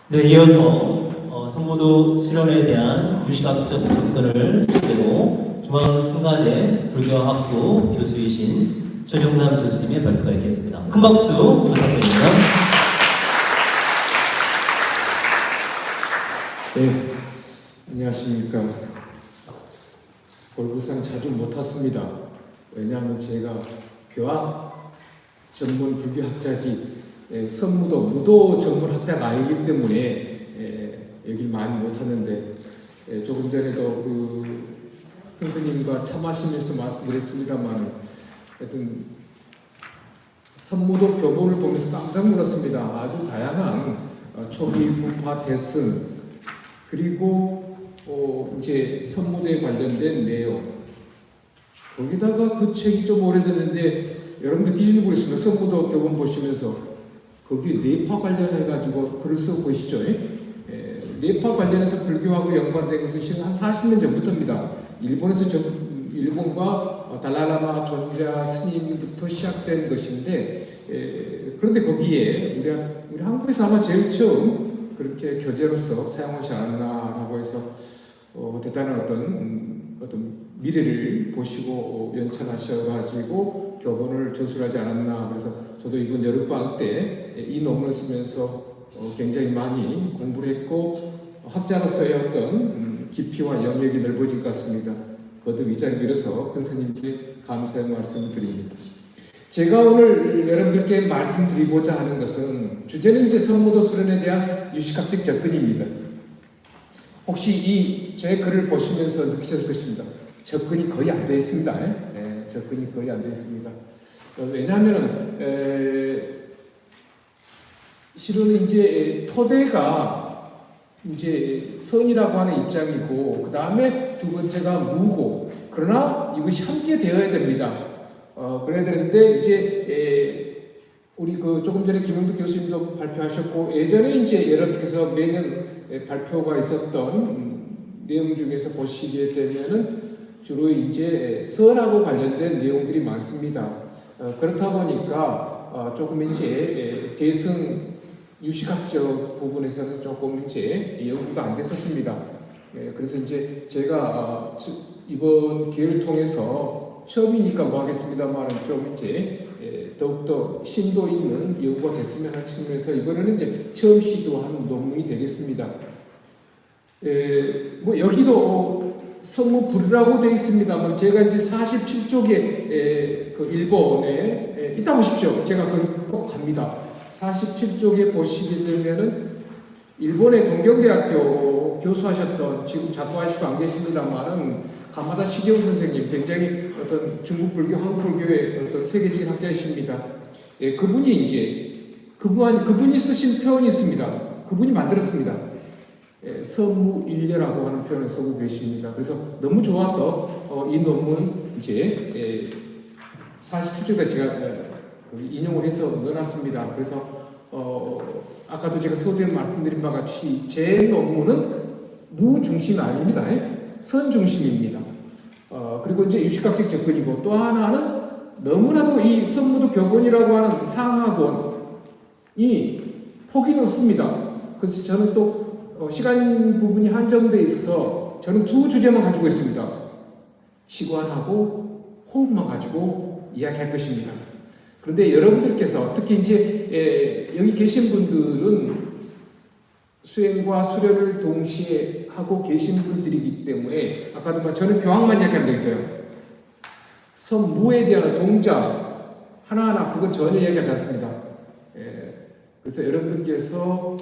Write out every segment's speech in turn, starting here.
네, 이어서 성모도 수련에 대한 유식학적 접근을 주제로 중앙승가대 불교학부 교수이신 최종남 교수님의 발표가 있겠습니다. 큰 박수 부탁드립니다. 네, 안녕하십니까. 골구산 자주 못 왔습니다. 왜냐하면 제가 교학 전문 불교학자지 선무도 무도 전문 학자가 아니기 때문에 여기 많이 못 하는데, 조금 전에도 큰 스님과 차 마시면서도 말씀드렸습니다만, 하여튼 선무도 교본을 보면서 깜짝 놀랐습니다. 아주 다양한 초기 부파 대승, 그리고 이제 선무도에 관련된 내용, 거기다가 그 책이 좀 오래됐는데 여러분 느끼시는 분 있습니다. 선무도 교본 보시면서 거기 뇌파 관련해가지고 글을 쓰고 보시죠. 뇌파 관련해서 불교하고 연관된 것은 한 40년 전부터입니다. 일본과 달라라마 존자 스님부터 시작된 것인데, 그런데 거기에 우리 한국에서 아마 제일 처음 그렇게 교재로서 사용하지 않았나라고 해서 대단한 어떤 미래를 보시고 연찬하셔가지고 교본을 저술하지 않았나. 그래서 저도 이번 여름방학 때 이 논문을 쓰면서 굉장히 많이 공부를 했고, 학자로서의 어떤 깊이와 영역이 넓어진 것 같습니다. 거듭 이 자리를 빌어서 큰 스님께 감사의 말씀을 드립니다. 제가 오늘 여러분들께 말씀드리고자 하는 것은, 주제는 이제 선무도 수련에 대한 유식학적 접근입니다. 혹시 이 제 글을 보시면서 느끼셨을 것입니다. 접근이 거의 안 되어 있습니다. 접근이 거의 안 되어 있습니다. 왜냐하면은 실은 이제 토대가 이제 선이라고 하는 입장이고, 그 다음에 두 번째가 무고, 그러나 이것이 함께 되어야 됩니다. 그래야 되는데, 이제 우리 조금 전에 김영덕 교수님도 발표하셨고, 예전에 이제 여러분께서 매년 발표가 있었던 내용 중에서 보시게 되면은 주로 이제 선하고 관련된 내용들이 많습니다. 그렇다 보니까 조금 이제 대승 유식학적 부분에서는 조금 이제 연구가 안 됐었습니다. 그래서 이제 제가 이번 기회를 통해서 처음이니까 뭐 하겠습니다만, 좀 이제 더욱더 심도 있는 연구가 됐으면 하는 측면에서 이번에는 이제 처음 시도하는 논문이 되겠습니다. 뭐 여기도 선무불이라고 되어 있습니다만, 제가 이제 47쪽에 그 일본에 이따 보십시오. 제가 거기 꼭 갑니다. 47쪽에 보시게 되면은 일본의 동경대학교 교수하셨던, 지금 작고하시고 안 계십니다만은, 가마다 시게오 선생님, 굉장히 어떤 중국 불교, 한국 불교의 어떤 세계적인 학자이십니다. 그분이 쓰신 표현이 있습니다. 그분이 만들었습니다. 선무일려라고 하는 표현을 쓰고 계십니다. 그래서 너무 좋아서 이 논문 이제 47쪽에 제가 인용을 해서 넣어놨습니다. 그래서 아까도 제가 서두에 말씀드린 바와 같이 제 논문은 무중심이 아닙니다. 선 중심입니다. 그리고 이제 유식학적 접근이고, 또 하나는 너무나도 이 선무도 교본이라고 하는 상학원이 폭이 넓습니다. 그래서 저는 또 시간 부분이 한정되어 있어서 저는 두 주제만 가지고 있습니다. 치관하고 호흡만 가지고 이야기할 것입니다. 그런데 여러분들께서 특히 이제 여기 계신 분들은 수행과 수련을 동시에 하고 계신 분들이기 때문에, 아까도 저는 교학만 이야기하면 되겠어요. 선무에 대한 동작 하나하나 그건 전혀 이야기하지 않습니다. 그래서 여러분들께서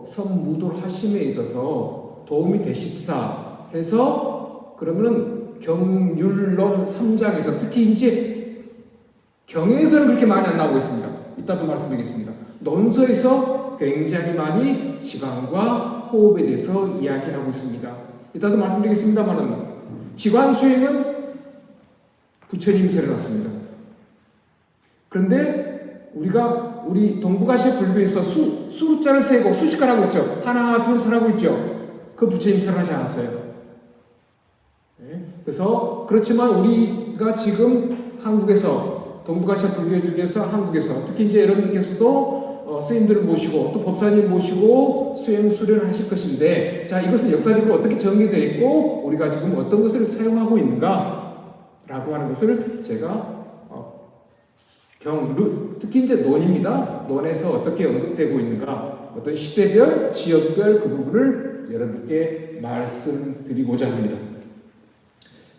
선무도를 하심에 있어서 도움이 되십사 해서, 그러면은 경율론 3장에서 특히 이제 경에서는 그렇게 많이 안 나오고 있습니다. 이따도 말씀드리겠습니다. 논서에서 굉장히 많이 지광과 호흡에 대해서 이야기하고 있습니다. 이따도 말씀드리겠습니다만, 지관 수행은 부처님이 세워놨습니다. 그런데 우리 동북아시아 불교에서 숫자를 세고 수식하라고 있죠. 하나, 둘, 셋 하고 있죠. 그 부처님 세워하지 않았어요. 그래서 그렇지만 우리가 지금 한국에서 동북아시아 불교 중에서 한국에서 특히 이제 여러분께서도 스님들을 모시고 또 법사님 모시고 수행 수련을 하실 것인데, 자, 이것은 역사적으로 어떻게 정리되어 있고 우리가 지금 어떤 것을 사용하고 있는가라고 하는 것을 제가 특히 이제 논입니다. 논에서 어떻게 언급되고 있는가, 어떤 시대별, 지역별 그 부분을 여러분께 말씀드리고자 합니다.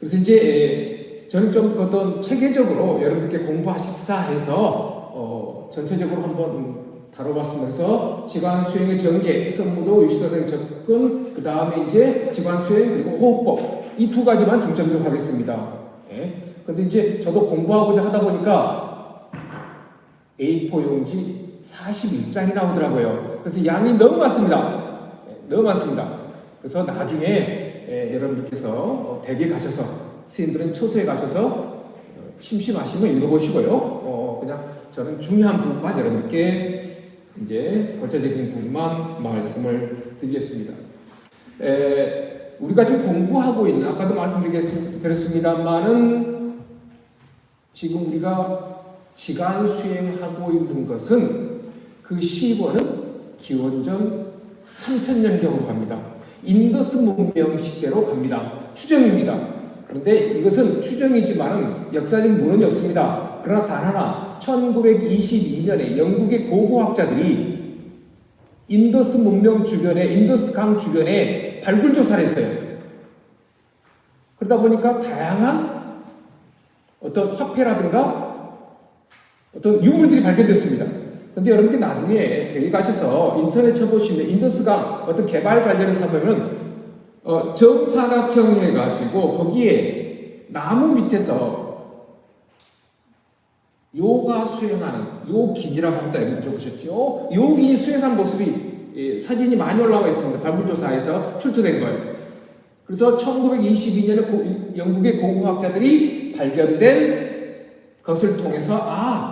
그래서 이제 저는 좀 어떤 체계적으로 여러분께 공부하십사 해서 전체적으로 한번 다뤄봤으면서 지관 수행의 전개, 선무도, 유시사생 접근, 그 다음에 이제 지관 수행 그리고 호흡법 이 두 가지만 중점적으로 하겠습니다. 그런데 이제 저도 공부하고자 하다 보니까 A4 용지 41장이 나오더라고요. 그래서 양이 너무 많습니다. 너무 많습니다. 그래서 나중에 여러분들께서 댁에 가셔서, 스님들은 처소에 가셔서 심심하시면 읽어보시고요. 그냥 저는 중요한 부분만 여러분께 이제 골자적인 부분만 말씀을 드리겠습니다. 우리가 지금 공부하고 있는, 아까도 말씀드렸습니다만은 지금 우리가 지간 수행하고 있는 것은 그 시기원은 기원전 3000년경으로 갑니다. 인더스 문명 시대로 갑니다. 추정입니다. 그런데 이것은 추정이지만 역사적 문헌이 없습니다. 그러나 단 하나, 1922년에 영국의 고고학자들이 인더스 문명 주변에, 인더스 강 주변에 발굴 조사를 했어요. 그러다 보니까 다양한 어떤 화폐라든가 어떤 유물들이 발견됐습니다. 그런데 여러분께 나중에 거기 가셔서 인터넷 쳐보시면 인더스강 어떤 개발 관련해서 보면 정사각형 해가지고 거기에 나무 밑에서 요가 수행하는 요긴이라고 합니다. 여러분들 보셨죠? 요긴이 수행한 모습이 사진이 많이 올라와 있습니다. 발굴조사에서 출토된 거예요. 그래서 1922년에 영국의 고고학자들이 발견된 것을 통해서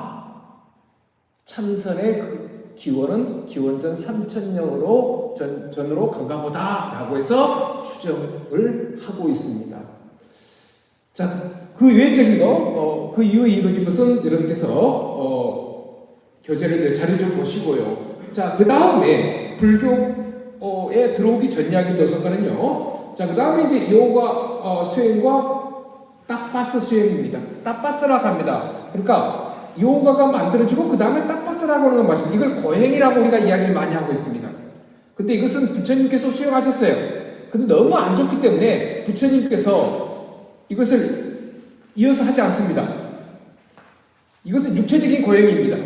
참선의 그 기원은 기원전 3000년으로 전으로 간가 보다라고 해서 추정을 하고 있습니다. 자, 그 외적인 거, 그 이후에 이루어진 것은 여러분께서 교재를 자료 좀 보시고요. 자, 그 다음에 불교에 들어오기 전 이야기 도서관은요. 자, 그 다음에 이제 요가 수행과 딱바스 수행입니다. 딱바스라고 합니다. 그러니까 요가가 만들어지고 그 다음에 딱바스라고 하는 건 맞습니다. 이걸 고행이라고 우리가 이야기를 많이 하고 있습니다. 근데 이것은 부처님께서 수행하셨어요. 근데 너무 안 좋기 때문에 부처님께서 이것을 이어서 하지 않습니다. 이것은 육체적인 고행입니다.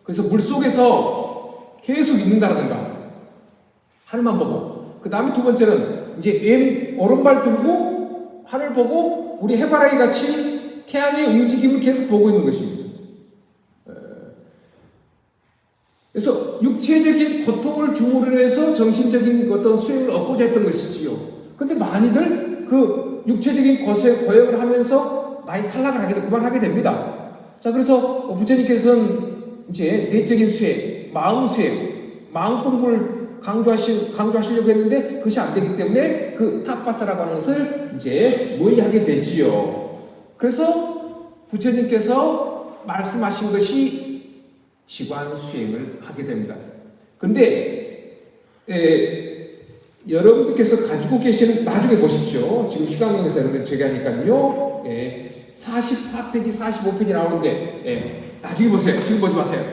그래서 물속에서 계속 있는다든가 하늘만 보고, 그 다음에 두 번째는 이제 오른발 들고 하늘 보고 우리 해바라기 같이 태양의 움직임을 계속 보고 있는 것입니다. 그래서 육체적인 고통을 주물러내서 정신적인 어떤 수행을 얻고자 했던 것이지요. 근데 많이들 그 육체적인 고행을 하면서 많이 탈락을 하게 되고 그만하게 됩니다. 자, 그래서 부처님께서는 이제 내적인 수행, 마음 수행, 마음 공부를 강조하시려고 했는데 그것이 안 되기 때문에 그 탑바사라고 하는 것을 이제 모의하게 되지요. 그래서 부처님께서 말씀하신 것이 지관 수행을 하게 됩니다. 그런데 여러분들께서 가지고 계시는, 나중에 보십시오. 지금 시간관계에서 여러분들 제가 하니까요. 44페이지, 45페이지 나오는데 나중에 보세요. 지금 보지 마세요.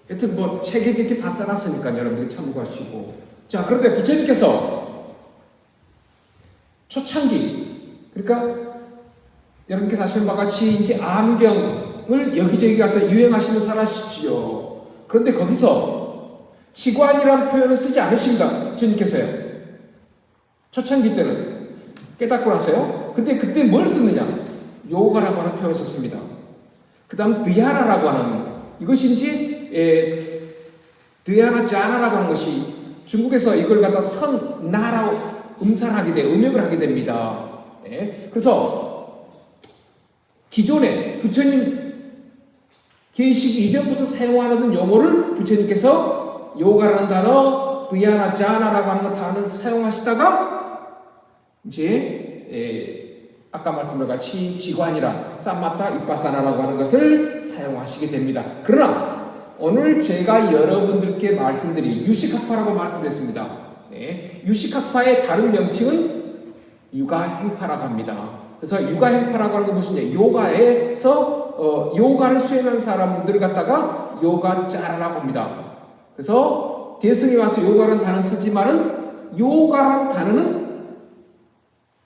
하여튼 뭐 책에 이렇게 다 써놨으니까 여러분들이 참고하시고. 자, 그런데 부처님께서 초창기, 그러니까 여러분께서 아시는 바와 같이 이제 암경을 여기저기 가서 유행하시는 사람이시지요. 그런데 거기서 지관이라는 표현을 쓰지 않으십니다. 부처님께서요. 초창기 때는 깨닫고 나서요. 근데 그때 뭘 쓰느냐? 요가라고 하는 표현을 썼습니다. 그 다음 드야나라고 하는, 이것인지 드야나 자나라고 하는 것이 중국에서 이걸 갖다 선나라고 음사를 하게 돼요. 음역을 하게 됩니다. 그래서 기존에 부처님 계시기 이전부터 사용하는 용어를 부처님께서 요가라는 단어, 드야나 자나라고 하는 단어를 사용하시다가 이제 아까 말씀드린 같이 지관이라 쌈마타 이빠사나라고 하는 것을 사용하시게 됩니다. 그러나 오늘 제가 여러분들께 말씀드린 유식학파라고 말씀드렸습니다. 네, 유식학파의 다른 명칭은 육아행파라고 합니다. 그래서 육아행파라고 하는 건 무엇이냐? 요가에서 요가를 수행한 사람들을 갖다가 요가짜라고 합니다. 그래서 대승에 와서 요가라는 단어를 쓰지만은 요가라는 단어는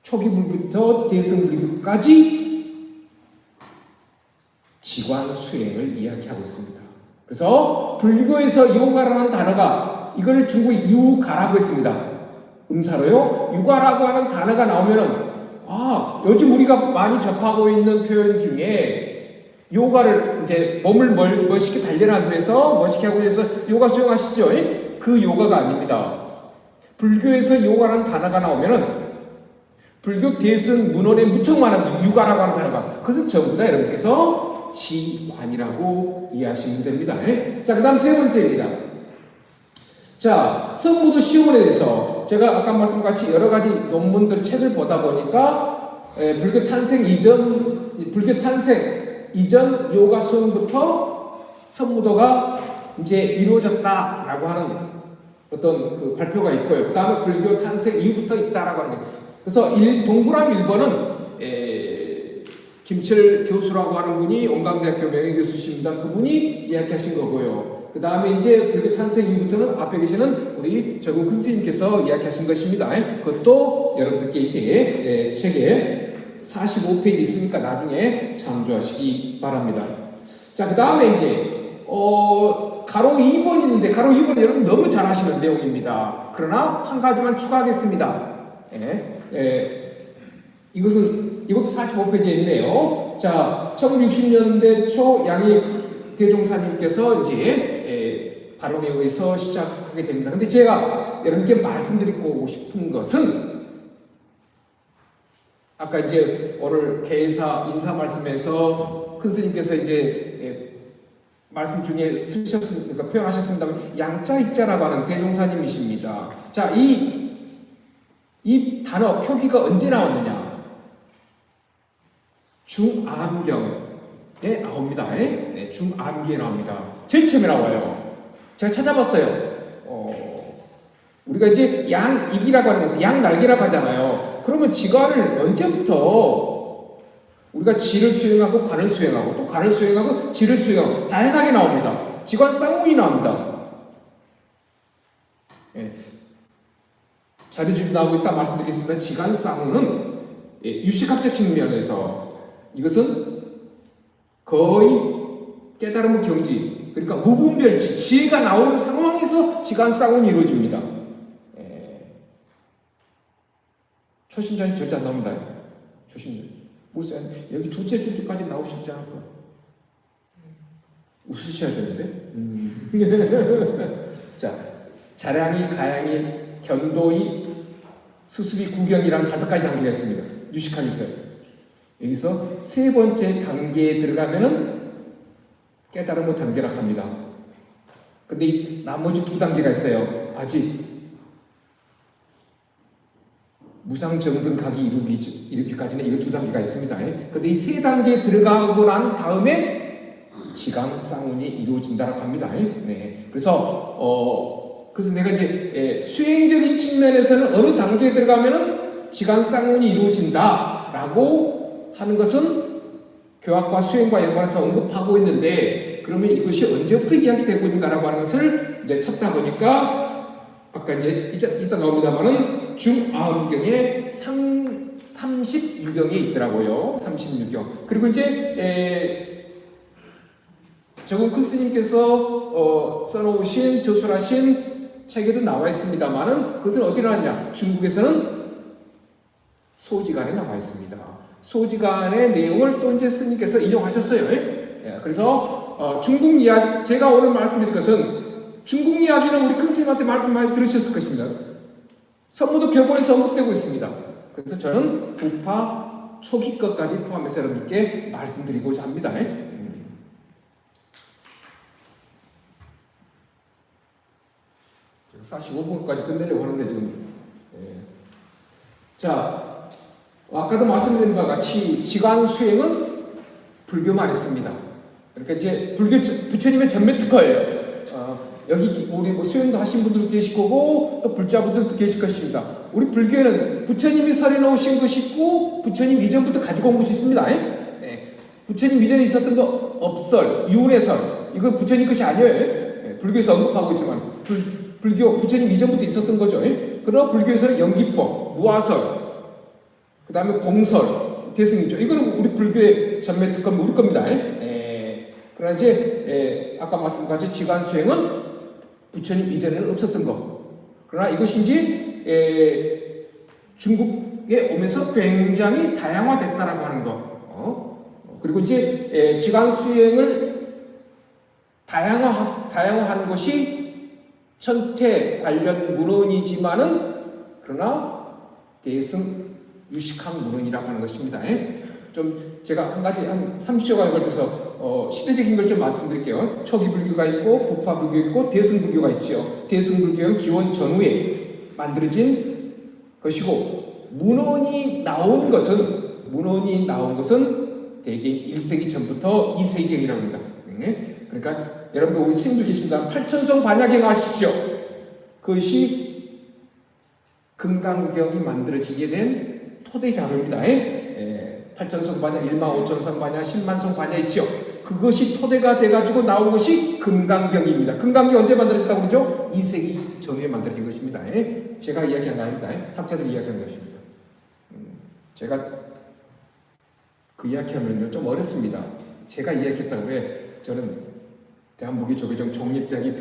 초기불교부터 대승불교까지 지관 수행을 이야기하고 있습니다. 그래서 불교에서 요가라는 단어가 이걸 중국 유가라고 했습니다. 음사로요. 유가라고 하는 단어가 나오면은 요즘 우리가 많이 접하고 있는 표현 중에 요가를 이제 몸을 멋있게 단련하기 위해서 멋있게 하기 위해서 요가 수행하시죠? 그 요가가 아닙니다. 불교에서 요가라는 단어가 나오면은 불교 대승 문헌에 무척 많은 유가라고 하는 단어가 그것은 전부 다 여러분께서 지관이라고 이해하시면 됩니다. 자, 그 다음 세 번째입니다. 자, 성무도 시원에 대해서 제가 아까 말씀같이 여러 가지 논문들 책을 보다 보니까 불교 탄생 이전 요가 수행부터 성무도가 이제 이루어졌다라고 하는 어떤 그 발표가 있고요. 그 다음에 불교 탄생 이후부터 있다라고 하는 거예요. 그래서 동그라미 1번은 김철 교수라고 하는 분이 온강대학교 명예교수십니다. 그분이 이야기하신 거고요. 그 다음에 이제 불교 탄생 이후부터는 앞에 계시는 우리 정은 큰 스님께서 이야기하신 것입니다. 그것도 여러분들께 이제 책에 45페이지 있으니까 나중에 참조하시기 바랍니다. 자, 그 다음에 이제 가로 2번 있는데 가로 2번 여러분 너무 잘 아시는 내용입니다. 그러나 한 가지만 추가하겠습니다. 이것도 45페이지에 있네요. 자, 1960년대 초 양희 대종사님께서 이제 발언에 의해서 시작하게 됩니다. 근데 제가 여러분께 말씀드리고 싶은 것은 아까 이제 오늘 개사 인사 말씀에서 큰 스님께서 이제 말씀 중에 쓰셨습니까? 표현하셨습니다만 양자 입자라고 하는 대종사님이십니다. 자, 이 단어 표기가 언제 나왔느냐? 중암경에 나옵니다. 네, 중암기에 나옵니다. 제일 처음에 나와요. 제가 찾아봤어요. 우리가 이제 양익이라고 하는 것은 양날개라고 하잖아요. 그러면 지관을 언제부터 우리가 지를 수행하고 관을 수행하고 또 관을 수행하고 지를 수행하고 다양하게 나옵니다. 지관 쌍문이 나옵니다. 네. 자료집이 나오고 있다 말씀드리겠습니다. 지관 쌍문은 유식학적 측면에서 이것은 거의 깨달음의 경지, 그러니까 무분별치, 지혜가 나오는 상황에서 지관 쌍문이 이루어집니다. 초심자는 절대 안 나옵니다. 초심자. 무슨 여기 둘째 줄까지 나오시지 않을까? 웃으셔야 되는데. 자, 자량이, 가양이, 견도이, 수습이, 구경이라는 5가지 단계가 있습니다. 유식학이 있어요. 여기서 세 번째 단계에 들어가면은 깨달음의 단계라고 합니다. 근데 이 나머지 2단계가 있어요. 아직 무상정등각이 이르기까지는 이 2단계가 있습니다. 근데 이 3단계에 들어가고 난 다음에 지강쌍운이 이루어진다고 합니다. 네. 그래서 내가 이제 수행적인 측면에서는 어느 단계에 들어가면은 지강쌍운이 이루어진다라고 하는 것은 교학과 수행과 연관해서 언급하고 있는데, 그러면 이것이 언제부터 이야기되고 있는가라고 하는 것을 이제 찾다 보니까 아까 이제 이따 나옵니다만은 중아음경에 36경에 있더라고요. 36경. 그리고 이제 정은 큰 스님께서 써놓으신 저술하신 책에도 나와 있습니다만은 그것은 어디 나왔냐? 중국에서는 소지간에 나와 있습니다. 소지간의 내용을 또 이제 스님께서 인용하셨어요. 그래서 중국 이야기, 제가 오늘 말씀드릴 것은 중국 이야기는 우리 큰 스님한테 말씀 많이 들으셨을 것입니다. 선무도 교본에서 언급되고 있습니다. 그래서 저는 부파 초기 것까지 포함해서 여러분께 말씀드리고자 합니다. 45분까지 끝내려고 하는데 지금. 자, 아까도 말씀드린 바와 같이 지관 수행은 불교만 있습니다. 그러니까 이제 불교 부처님의 전매 특허예요. 여기 우리 뭐 수행도 하신 분들도 계실 거고 또 불자분들도 계실 것입니다. 우리 불교에는 부처님이 설해 놓으신 것이 있고 부처님 이전부터 가지고 온 것이 있습니다. 네. 부처님 이전에 있었던 거 업설, 유운의설 이거 부처님 것이 아니에요. 네. 불교에서 언급하고 있지만 불교 부처님 이전부터 있었던 거죠. 그러나 불교에서는 연기법, 무아설, 그 다음에 공설, 대승이죠. 이거는 우리 불교의 전매 특허는 우리 겁니다. 그러나 이제 아까 말씀드린 같이 지관 수행은 부처님 이전에는 없었던 거. 그러나 이것이 이제 중국에 오면서 굉장히 다양화됐다라고 하는 거. 그리고 이제 지관 수행을 다양화하는 것이 천태 관련 문헌이지만은 그러나 대승 유식학 문헌이라고 하는 것입니다. 좀 제가 한 가지 한 30초간에 걸쳐서 시대적인 걸 좀 말씀드릴게요. 초기 불교가 있고 부파 불교 있고 대승 불교가 있죠. 대승 불교는 기원 전후에 만들어진 것이고 문헌이 나온 것은 대개 1세기 전부터 2세기경이라고 합니다. 그러니까 여러분들 우리 스님들 계십니다. 팔천성 반야경 아시죠? 그것이 금강경이 만들어지게 된 토대 자료입니다. 8천성 반야, 1만 5천성 반야, 10만성 반야 있죠. 그것이 토대가 돼가지고 나온 것이 금강경입니다. 금강경이 언제 만들어졌다고 그러죠? 2세기 전후에 만들어진 것입니다. 제가 이야기한 거 아닙니다. 학자들이 이야기한 것입니다. 제가 그 이야기하면요 좀 어렵습니다. 제가 이야기했다고 해. 저는 대한무기조계종 종립대학의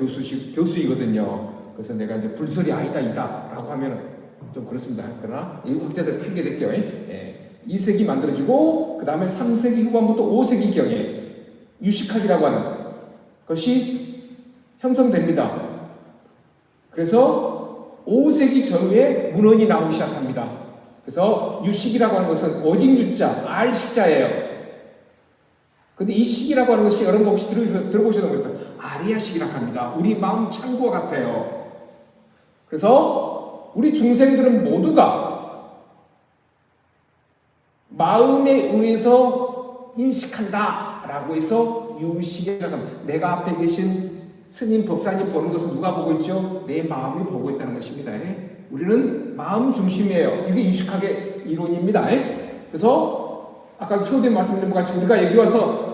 교수이거든요. 그래서 내가 이제 불설이 아니다 이다라고 하면 좀 그렇습니다. 그러나 이 학자들 핑계 댈게요. 2세기 만들어지고 그 다음에 3세기 후반부터 5세기경에 유식학이라고 하는 것이 형성됩니다. 그래서 5세기 전후에 문헌이 나오기 시작합니다. 그래서 유식이라고 하는 것은 오직 유자, 알식자예요. 근데 이 식이라고 하는 것이 여러분 혹시 들어보셔야 됩니다. 아리아식이라고 합니다. 우리 마음 창고와 같아요. 그래서 우리 중생들은 모두가 마음에 의해서 인식한다 라고 해서 유식이라고 합니다. 내가 앞에 계신 스님, 법사님 보는 것은 누가 보고 있죠? 내 마음이 보고 있다는 것입니다. 우리는 마음 중심이에요. 이게 유식학의 이론입니다. 그래서 아까 수업에 말씀드린 것 같이 우리가 여기 와서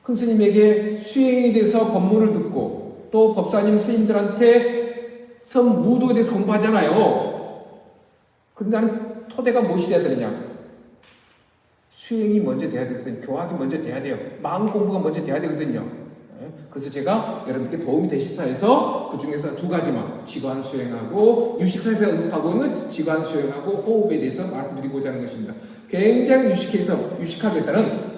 큰 스님에게 수행에 대해서 법문을 듣고 또 법사님 스님들한테 무도에 대해서 공부하잖아요. 그런데 나는 토대가 무엇이 돼야 되느냐? 수행이 먼저 돼야 되거든요. 교학이 먼저 돼야 돼요. 마음 공부가 먼저 돼야 되거든요. 그래서 제가 여러분께 도움이 되시다 해서 그 중에서 두 가지만 지관 수행하고 유식사에서 언급하고는 지관 수행하고 호흡에 대해서 말씀드리고자 하는 것입니다. 굉장히 유식학에서는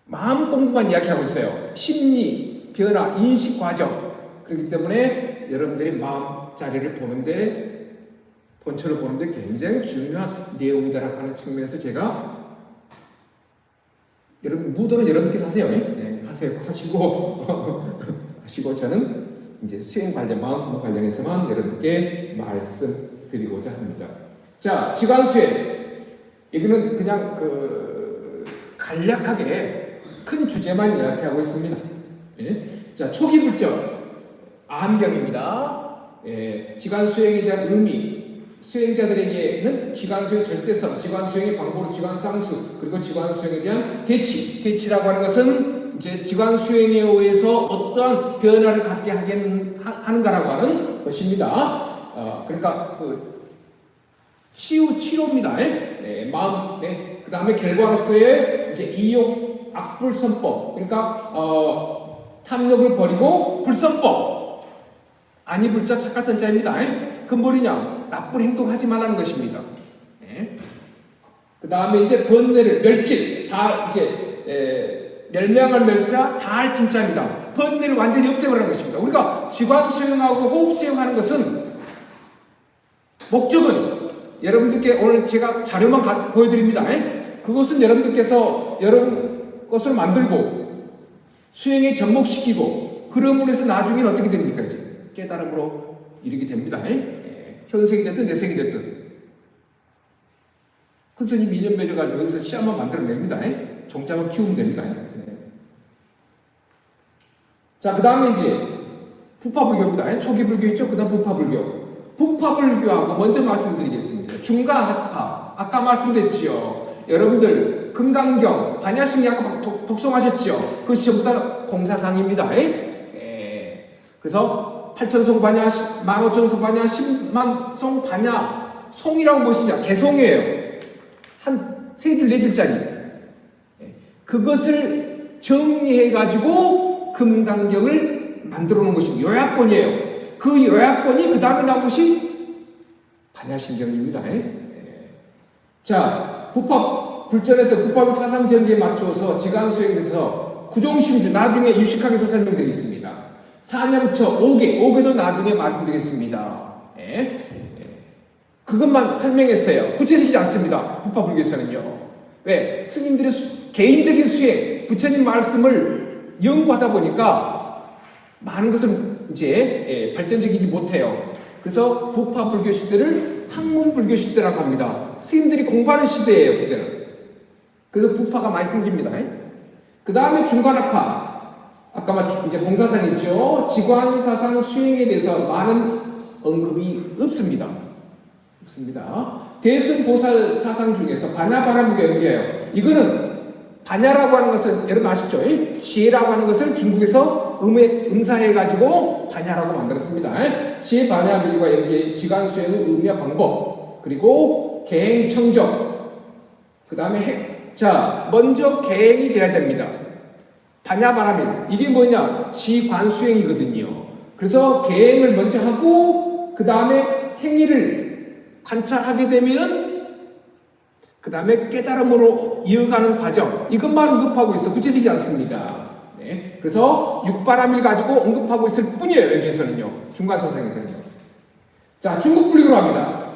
마음 공부만 이야기하고 있어요. 심리, 변화, 인식 과정. 그렇기 때문에 여러분들이 마음 자리를 보는데 본처를 보는데 굉장히 중요한 내용이다라고 하는 측면에서 제가 여러분 무도는 여러분께서 하세요. 하시고 저는 이제 수행 관련 마음 관련해서만 여러분께 말씀드리고자 합니다. 자, 지관 수행 이거는 그냥 간략하게 큰 주제만 이야기하고 있습니다. 자, 초기 불정 암경입니다. 지관 수행에 대한 의미. 수행자들에게는 지관수행 절대성, 지관수행의 방법으로 지관상수, 그리고 지관수행에 대한 대치라고 하는 것은 이제 지관수행에 의해서 어떠한 변화를 갖게 하는가라고 하는 것입니다. 그러니까 치료입니다. 마음, 그 다음에 결과로서의 이제 이욕, 악불선법, 그러니까 탐욕을 버리고 불선법, 아니 불자 착할 선자입니다. 그 뭐냐? 나쁜 행동하지 말라는 것입니다. 그 다음에 이제 번뇌를 멸진 다 이제 멸명할 멸자 다할 진짜입니다. 번뇌를 완전히 없애버리는 것입니다. 우리가 지관 수행하고 호흡 수행하는 것은 목적은 여러분들께 오늘 제가 자료만 보여드립니다. 그것은 여러분들께서 여러분 것으로 만들고 수행에 접목시키고 그러므로 해서 나중에는 어떻게 됩니까? 이제 깨달음으로 이르게 됩니다. 현생이 됐든 내생이 됐든 큰 스님 인연 맺어가지고 여기서 씨앗만 만들어냅니다. 종자만 키우면 됩니다. 자, 그 다음에 이제 부파불교입니다. 초기 불교 있죠? 그 다음 부파불교. 부파불교하고 먼저 말씀드리겠습니다. 중간학파. 아까 말씀드렸지요. 여러분들 금강경, 반야심 아까 독송하셨죠? 그것이 전부 다 공사상입니다. 그래서 8천송 반야, 15,000송 반야, 10만송 반야. 송이라고 무엇이냐? 개송이에요. 한 3줄, 4줄짜리. 그것을 정리해가지고 금강경을 만들어 놓은 것이 요약본이에요. 그 요약본이 그 다음에 나온 것이 반야심경입니다. 자, 불전에서 부파불 사상 전기에 맞춰서 지간 수행에서 구종심주 나중에 유식학에서 설명드리겠습니다. 사념처 5개도 나중에 말씀드리겠습니다. 그것만 설명했어요. 구체적이지 않습니다. 부파불교에서는요. 왜? 스님들의 개인적인 수행, 부처님 말씀을 연구하다 보니까 많은 것을 이제 발전적이지 못해요. 그래서 부파불교 시대를 학문불교 시대라고 합니다. 스님들이 공부하는 시대예요, 그때는. 그래서 부파가 많이 생깁니다. 그 다음에 중간학파. 아까 이제 공사상이죠. 지관사상 수행에 대해서 많은 언급이 없습니다. 대승보살 사상 중에서 반야바람과 연계해요. 이거는 반야라고 하는 것을 여러분 아시죠? 시에라고 하는 것을 중국에서 음사해가지고 반야라고 만들었습니다. 시에 반야밀과 연계 지간수행의 의미와 방법, 그리고 계행 청정, 그 다음에 자 먼저 계행이 돼야 됩니다. 반야바라밀 이게 뭐냐? 지관수행이거든요. 그래서 계행을 먼저 하고 그 다음에 행위를 관찰하게 되면은 그 다음에 깨달음으로 이어가는 과정 이것만 언급하고 있어. 구체적이지 않습니다. 그래서 육바라밀 가지고 언급하고 있을 뿐이에요. 여기에서는요. 중간사상에서는요. 자, 중국 불교로 합니다.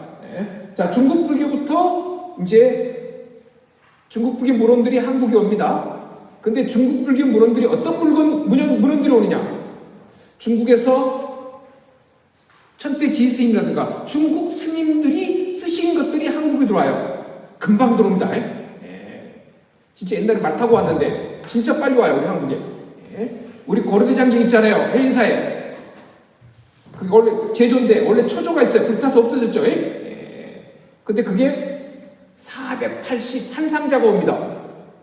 자, 중국 불교부터 이제 중국 불교 문헌들이 한국에 옵니다. 근데 중국 불교 문헌들이 어떤 문헌들이 오느냐? 중국에서 천태지 스님이라든가 중국 스님들이 쓰신 것들이 한국에 들어와요. 금방 들어옵니다. 진짜 옛날에 말 타고 왔는데 진짜 빨리 와요. 우리 한국에. 우리 고려대장경 있잖아요. 해인사에. 그게 원래 제조인데 원래 초조가 있어요. 불타서 없어졌죠. 근데 그게 480 한 상자가 옵니다.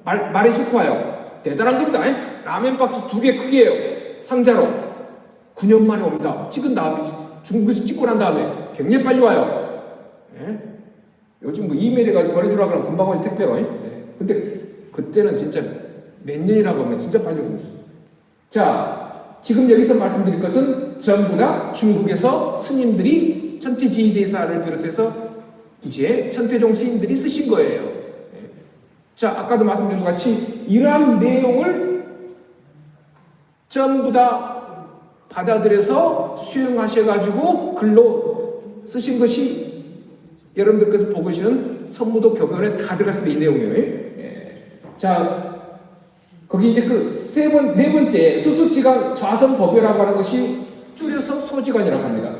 말에 싣고 와요. 대단한 겁니다. 라면 박스 2개 크기예요. 상자로 9년 만에 옵니다. 찍은 다음에 중국에서 찍고 난 다음에 굉장히 빨리 와요. 요즘 뭐 이메일 해가지고 보내주라고 하면 금방 오지 택배로. 근데 그때는 진짜 몇 년이라고 하면 진짜 빨리 오죠. 자, 지금 여기서 말씀드릴 것은 전부 다 중국에서 스님들이 천태지대사를 비롯해서 이제 천태종 스님들이 쓰신 거예요. 자, 아까도 말씀드린 것 같이 이러한 내용을 전부 다 받아들여서 수용하셔가지고 글로 쓰신 것이 여러분들께서 보고 계시는 선무도 교변에 다 들어갔습니다. 이 내용이에요. 자, 거기 이제 네 번째 수수지간 좌선법요라고 하는 것이 줄여서 소지간이라고 합니다.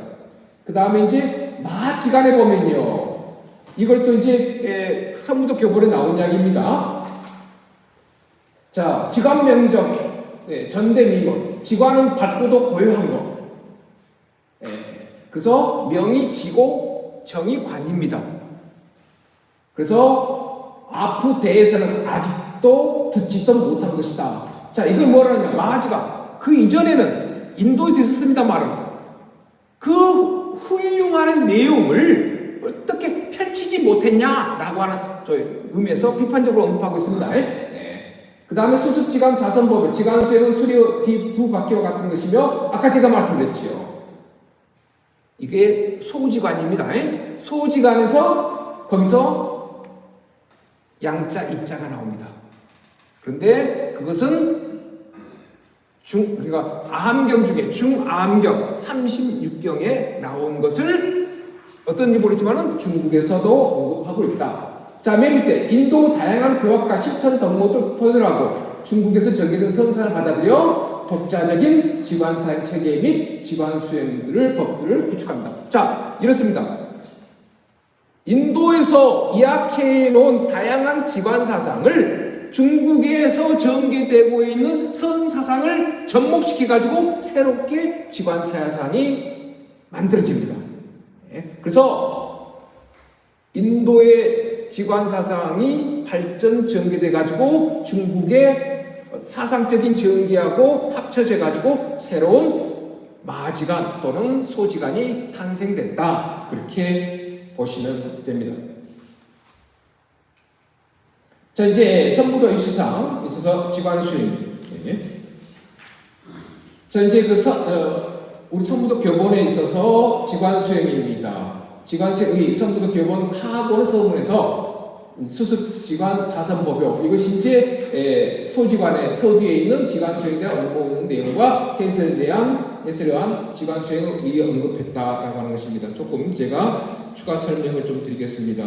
그 다음에 이제 마지간에 보면요. 이걸 또 이제 선무도 교본에 나온 이야기입니다. 자, 지관명정, 전대미문, 지관은 받고도 고요한 것. 그래서 명이 지고 정이 관입니다. 그래서 아프대에서는 아직도 듣지도 못한 것이다. 자, 이걸 뭐라냐? 마하지가 그 이전에는 인도에서 있었습니다만 그 훌륭한 내용을 어떻게 펼치지 못했냐라고 하는 의미에서 비판적으로 언급하고 있습니다. 그 다음에 수습지간 자선법을 지간수에는 수료 두 바퀴와 같은 것이며 아까 제가 말씀드렸지요. 이게 소지관입니다. 소지관에서 거기서 양자 이자가 나옵니다. 그런데 그것은 우리가 아함경 중에 중아함경 36경에 나온 것을 어떤지 모르지만은 중국에서도 언급하고 있다. 자, 맨 밑에 인도 다양한 교학과 실천 덕목을 토대로 중국에서 정해진 성산을 받아들여 독자적인 지관사행 체계 및 지관수행들을 법들을 구축합니다. 자, 이렇습니다. 인도에서 이야기해 놓은 다양한 지관 사상을 중국에서 전개되고 있는 선 사상을 접목시켜 가지고 새롭게 지관 사상이 만들어집니다. 그래서 인도의 지관 사상이 발전 전개돼 가지고 중국의 사상적인 전개하고 합쳐져 가지고 새로운 마지관 또는 소지관이 탄생됐다. 그렇게 보시면 됩니다. 자, 이제 선무도 이슈상 있어서 지관 수행. 자, 이제 우리 선무도 교본에 있어서 지관 수행입니다. 지관 수행의 선무도 교본 하권 서문에서 수습 지관 자선법요. 이것이 이제 소지관의 서두에 있는 지관 수행에 대한 언급 내용과 해설에 대한 지관 수행을 위해 언급했다라고 하는 것입니다. 조금 제가 추가 설명을 좀 드리겠습니다.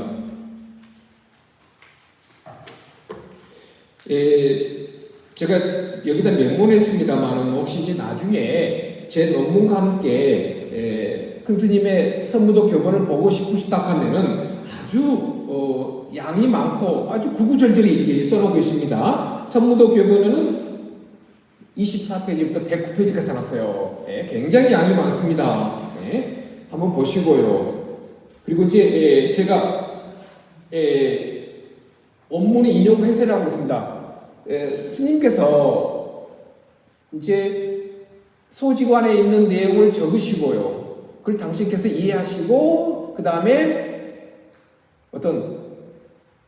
제가 여기다 명문했습니다만 혹시 이제 나중에 제 논문과 함께 큰 스님의 선무도 교본을 보고 싶으시다 하면은 아주 양이 많고 아주 구구절절히 써놓고 계십니다. 선무도 교본에는 24페이지부터 109페이지까지 써놨어요. 굉장히 양이 많습니다. 한번 보시고요. 그리고 이제 제가 원문의 인용 해설하고 있습니다. 스님께서 이제 소지관에 있는 내용을 적으시고요. 그걸 당신께서 이해하시고 그 다음에 어떤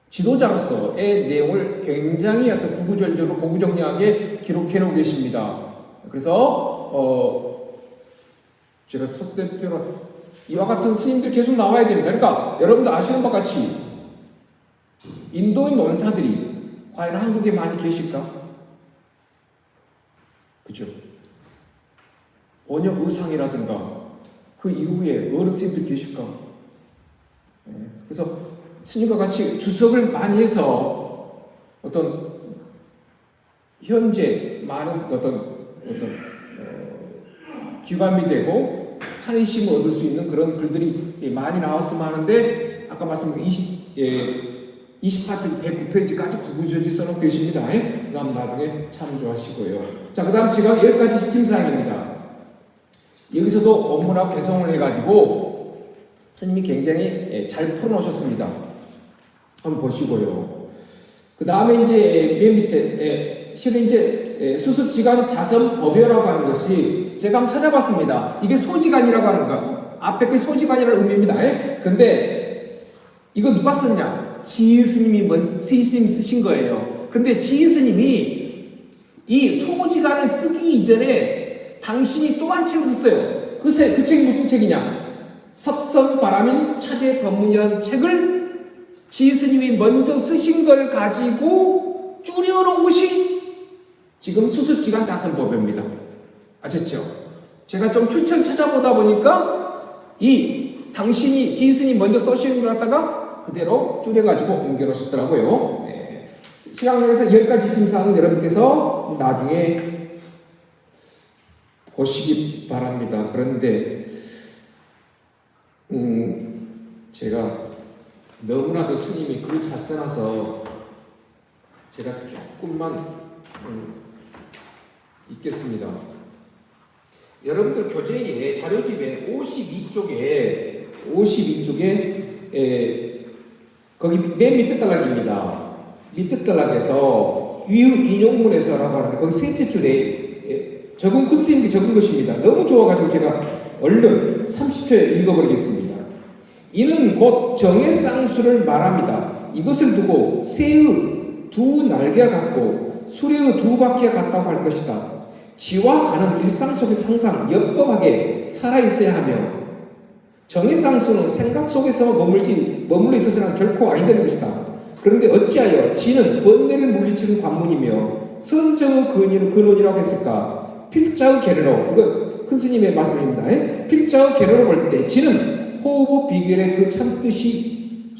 지도자로서의 내용을 굉장히 어떤 구구절절로 고구정량하게 기록해 놓고 계십니다. 그래서 제가 속대표로 이와 같은 스님들 계속 나와야 됩니다. 그러니까 여러분도 아시는 바와 같이 인도인 논사들이 과연 한국에 많이 계실까? 그죠? 원역 의상이라든가 그 이후에 어른스님들 계실까? 그래서 스님과 같이 주석을 많이 해서 어떤 현재 많은 어떤 기관이 되고 한의심을 얻을 수 있는 그런 글들이 많이 나왔으면 하는데 아까 말씀드린 24페이지, 109페이지까지 구구절절 써놓고 계십니다. 그럼 나중에 참조하시고요. 자, 그 다음 지각 10가지 시침사항입니다. 여기서도 원문하고 개성을 해가지고 스님이 굉장히 잘 풀어놓으셨습니다. 한번 보시고요. 그 다음에 이제 맨 밑에 실은 이제 수습지간 자선법요라고 하는 것이 제가 한번 찾아봤습니다. 이게 소지관이라고 하는 거. 앞에 그 소지관이라는 의미입니다. 그런데 이거 누가 썼냐? 지스님이 스님이 쓰신 거예요. 그런데 지스님이 이 소지관을 쓰기 이전에 당신이 또 한 책을 썼어요. 그 책이 무슨 책이냐? 석선바람인 차제법문이라는 책을 지스님이 먼저 쓰신 걸 가지고 줄여놓은 것이 지금 수습지간 자선법입니다. 아셨죠? 제가 좀 추천 찾아보다 보니까 이 당신이 지스님이 먼저 써신 걸 갖다가 그대로 줄여가지고 옮겨놓으셨더라고요. 시간에서 10가지 짐사항은 여러분께서 나중에 보시기 바랍니다. 그런데 제가 너무나도 스님이 글을 잘 써놔서 제가 조금만 읽겠습니다. 여러분들 교재에 자료집에 52쪽에 거기 맨 밑에 단락입니다. 밑에 단락에서 위의 인용문에서라고 하는데 거기 셋째 줄에 적은 큰 스님이 적은 것입니다. 너무 좋아가지고 제가 얼른 30초에 읽어버리겠습니다. 이는 곧 정의 쌍수를 말합니다. 이것을 두고 새의 두 날개와 같고 수레의 두 바퀴와 같다고 할 것이다. 지와 가는 일상 속에서 항상 옅겁하게 살아있어야 하며 정의 쌍수는 생각 속에서 머물러 있어서는 결코 아니되는 것이다. 그런데 어찌하여 지는 번뇌를 물리치는 관문이며 선정의 근원이라고 했을까? 필자의 계례로, 이거 큰 스님의 말씀입니다. 필자의 계례로 볼 때 지는 호흡 비결의 그 참뜻이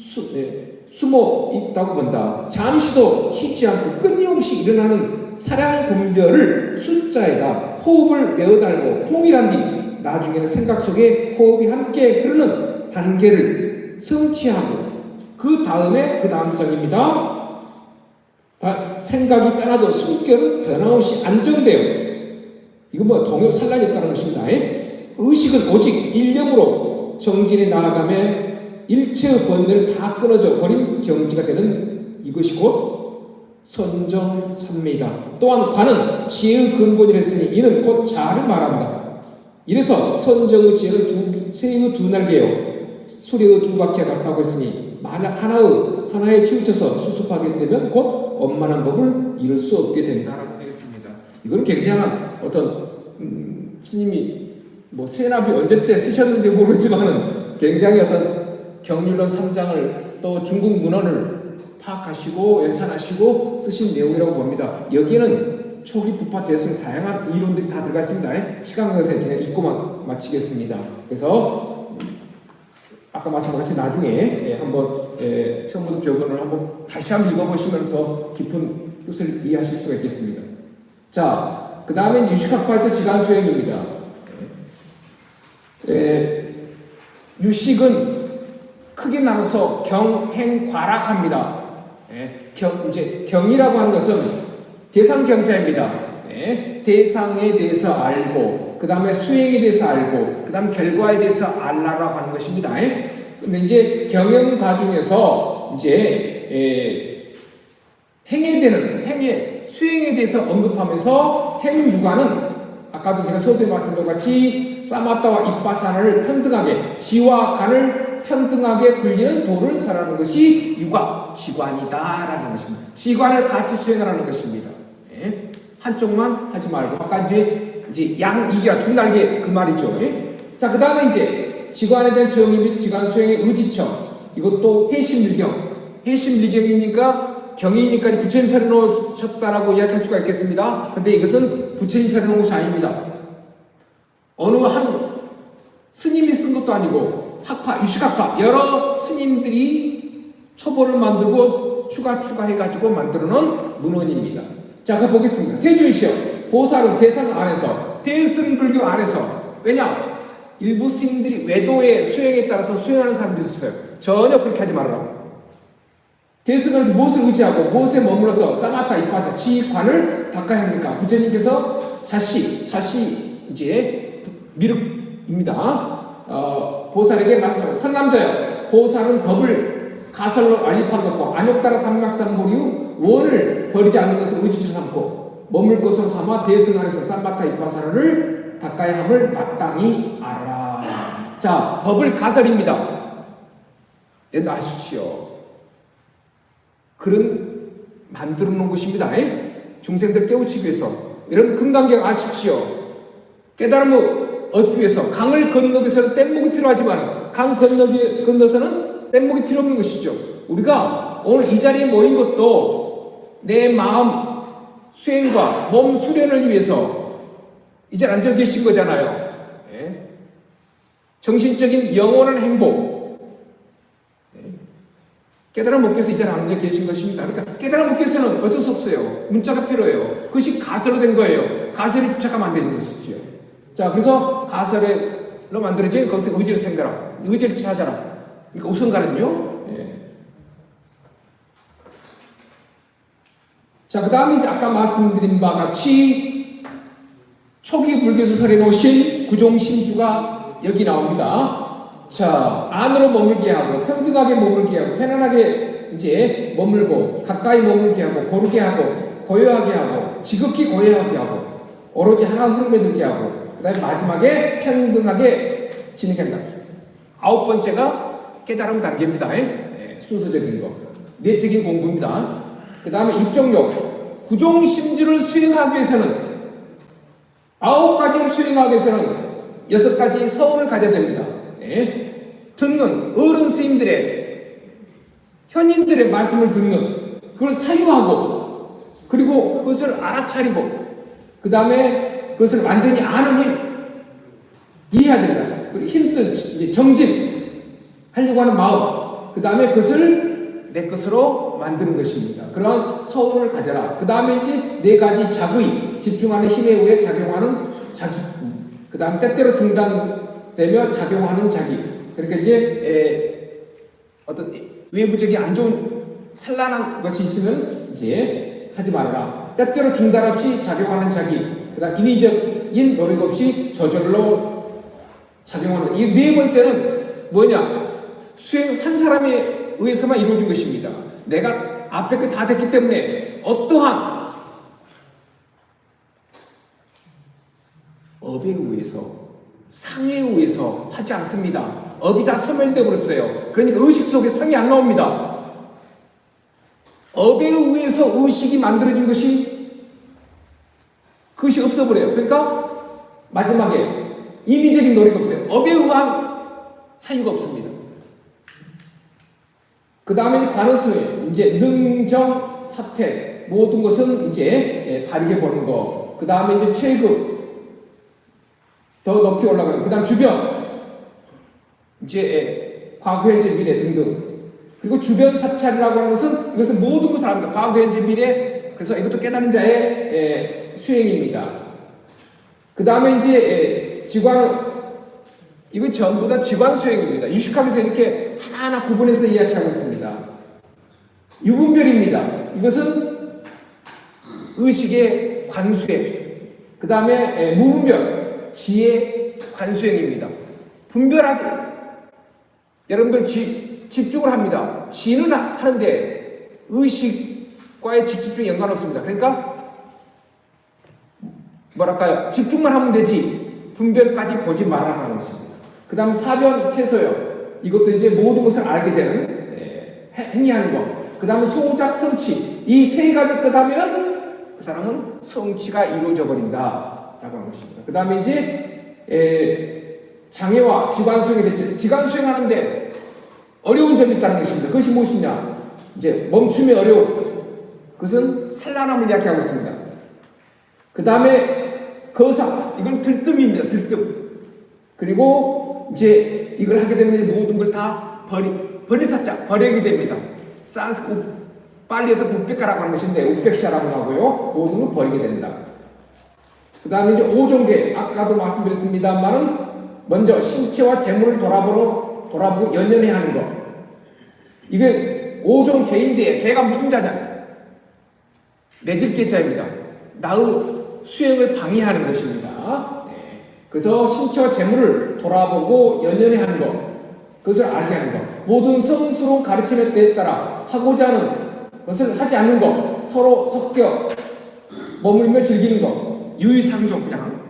숨어 있다고 본다. 잠시도 쉬지 않고 끊임없이 일어나는 사량 분별을 숫자에다 호흡을 메어 달고 통일한 뒤 나중에는 생각 속에 호흡이 함께 흐르는 단계를 성취하고 그 다음 장입니다. 생각이 떠나도 숨결은 변함없이 안정되어 이거 뭐 동요산란이 있다는 것입니다. 의식은 오직 일념으로 정진해 나아가며 일체의 번뇌를 다 끊어져 버린 경지가 되는 이것이 곧 선정삼매이다. 또한 관은 지혜의 근본이라 했으니 이는 곧 자아를 말한다. 이래서 선정의 지혜는 새의 두 날개요 수레의 두 바퀴와 같다고 했으니 만약 하나에 치우쳐서 수습하게 되면 곧 원만한 법을 이룰 수 없게 된다라고 되겠습니다. 이건 굉장한 어떤 스님이 뭐 세납이 언제 때 쓰셨는지 모르지만은 굉장히 어떤 경륜론 3장을 또 중국 문헌을 파악하시고 연찬하시고 쓰신 내용이라고 봅니다. 여기에는 초기 부파 대승 다양한 이론들이 다 들어가 있습니다. 시간 관계상 그냥 읽고만 마치겠습니다. 그래서 아까 말씀한 같이 나중에 한번 처음부터 교본을 한번 다시 한번 읽어보시면 더 깊은 뜻을 이해하실 수가 있겠습니다. 자, 그 다음에 유식학파에서 지간수행입니다. 유식은 크게 나눠서 경, 행, 과락합니다. 경이라고 하는 것은 대상 경자입니다. 대상에 대해서 알고, 그 다음에 수행에 대해서 알고, 그 다음 결과에 대해서 알라라고 하는 것입니다. 근데 이제 경영가 중에서 이제 수행에 대해서 언급하면서 행유가는 아까도 제가 수업에 말씀드린 것 같이 사마타와 이빠사나를 편등하게, 지와 간을 편등하게 굴리는 도를 설하는 것이 유가, 지관이다라는 것입니다. 지관을 같이 수행하라는 것입니다. 한쪽만 하지 말고 아까 이제 양 이기가 두 날개 그 말이죠. 자, 그 다음에 이제 지관에 대한 정의 및 지관 수행의 의지청, 이것도 해심리경이니까 경이니까 부처님 차려 놓으셨다라고 이야기할 수가 있겠습니다. 근데 이것은 부처님 차려 놓은 것이 아닙니다. 어느 한 스님이 쓴 것도 아니고 학파, 유식학파 여러 스님들이 초보를 만들고 추가해가지고 만들어 놓은 문헌입니다. 자, 그거 보겠습니다. 세준시요. 보살은 대상 안에서, 대승불교 안에서. 왜냐? 일부 스님들이 외도의 수행에 따라서 수행하는 사람들이 있었어요. 전혀 그렇게 하지 말아라. 대승안에서 무엇을 의지하고 무엇에 머물러서 사마타 이빠사 지관을 닦아야 합니까? 부처님께서 자시 이제 미륵입니다. 보살에게 말씀하셨습니다. 선남자여, 보살은 법을 가설로 알립한 것과 안욕따라 삼막삼보리 원을 버리지 않는 것을 의지로 삼고 머물 것으로 삼아 대승 안에서 사마타 이빠사를 닦아야 함을 마땅히 알아라. 자, 법을 가설입니다. 여러분 아십시오. 그런 만들어 놓은 것입니다. 중생들 깨우치기 위해서. 여러분 금강경 아십시오. 깨달음을 얻기 위해서 강을 건너기 위해서는 뗏목이 필요하지만 강 건너서는 뗏목이 필요 없는 것이죠. 우리가 오늘 이 자리에 모인 것도 내 마음 수행과 몸 수련을 위해서 이 자리에 앉아 계신 거잖아요. 정신적인 영원한 행복, 깨달음 얻기 위해서 이 자리에 앉아 계신 것입니다. 그러니까 깨달음 얻기 위해서는 어쩔 수 없어요. 문자가 필요해요. 그것이 가설로 된 거예요. 가설에 집착하면 안 되는 것이죠. 자, 그래서 가설로 만들어진 거기서 의지를 생겨라. 의지를 찾아라. 그러니까 우선가는요. 자, 그 다음에 이제 아까 말씀드린 바와 같이 초기 불교에서 설해 놓으신 구종심주가 여기 나옵니다. 자, 안으로 머물게 하고 평등하게 머물게 하고 편안하게 이제 머물고 가까이 머물게 하고 고르게 하고 고요하게 하고 지극히 고요하게 하고 오로지 하나 흐름에 들게 하고 그 다음에 마지막에 평등하게 진행한다. 9번째가 깨달음 단계입니다. 순서적인 거 내적인 공부입니다. 그 다음에 육종욕 구종심주를 수행하기 위해서는 9가지를 수행하기 위해서는 6가지 서운을 가져야 됩니다. 듣는 어른 스님들의 현인들의 말씀을 듣는 그걸 사유하고 그리고 그것을 알아차리고 그 다음에 그것을 완전히 아는 힘 이해해야 된다. 그리고 힘쓴 이제 정진 하려고 하는 마음 그 다음에 그것을 내 것으로 만드는 것입니다. 그러한 서울을 가져라. 그 다음에 이제 4가지 자의 집중하는 힘에 의해 작용하는 자기 그 다음 때때로 중단되며 작용하는 자기 그러니까 이제 어떤 외부적인 안 좋은 산란한 것이 있으면 이제 하지 말아라. 때때로 중단 없이 작용하는 자기, 그다음 인위적인 노력 없이 저절로 작용하는. 이 네 번째는 뭐냐? 수행 한 사람에 의해서만 이루어진 것입니다. 내가 앞에 그 다 됐기 때문에 어떠한 업에 의해서, 상에 의해서 하지 않습니다. 업이 다 소멸되어 버렸어요. 그러니까 의식 속에 상이 안 나옵니다. 업에 의해서 의식이 만들어진 그것이 없어버려요. 그러니까 마지막에 인위적인 노력이 없어요. 업에 의한 사유가 없습니다. 그 다음에 관원수에 이제 능정, 사택 모든 것은 이제 바르게 보는 거. 그 다음에 이제 최급 더 높이 올라가는. 그 다음 주변 이제 과거, 현재, 미래 등등. 그리고 주변 사찰이라고 하는 것은 이것은 모든 것을 합니다. 과거, 현재, 미래. 그래서 이것도 깨달은 자의 수행입니다. 그 다음에 이제 지관, 이건 전부 다 지관 수행입니다. 유식학에서 이렇게 하나하나 구분해서 이야기하고 있습니다. 유분별입니다. 이것은 의식의 관수행. 그 다음에 무분별, 지혜 관수행입니다. 분별하지. 여러분들 집중을 합니다. 지는 하는데 의식과의 직접적인 연관 없습니다. 그러니까 뭐랄까요? 집중만 하면 되지 분별까지 보지 말아라는 것입니다. 그 다음 사변 채소요. 이것도 이제 모든 것을 알게 되는 행위하는 것. 그 다음에 소작 성취. 이 세 가지 끝하면은 그 사람은 성취가 이루어져 버린다 라고 하는 것입니다. 그 다음에 이제 장애와 지관 수행이 됐죠. 지관 수행하는데 어려운 점이 있다는 것입니다. 그것이 무엇이냐? 이제 멈춤의 어려움. 그것은 산란함을 이야기하고 있습니다. 그 다음에 거사. 이건 들뜸입니다. 들뜸. 그리고 이제 이걸 하게 되면 모든 걸 다 버리사자. 버리게 됩니다. 빨리 해서 우백가라고 하는 것인데 우백샤라고 하고요. 모든 걸 버리게 된다. 그 다음에 이제 오종계. 아까도 말씀드렸습니다만은 먼저 신체와 재물을 돌아보고 연연해 하는 것. 이게 5종 개인데 개가 무슨 자냐? 내질계자입니다. 나의 수행을 방해하는 것입니다. 그래서 신체와 재물을 돌아보고 연연해 하는 것. 그것을 알게 하는 것. 모든 성스러운 가르침에 때에 따라 하고자 하는 것을 하지 않는 것. 서로 섞여 머물며 즐기는 것. 유의상종 그냥.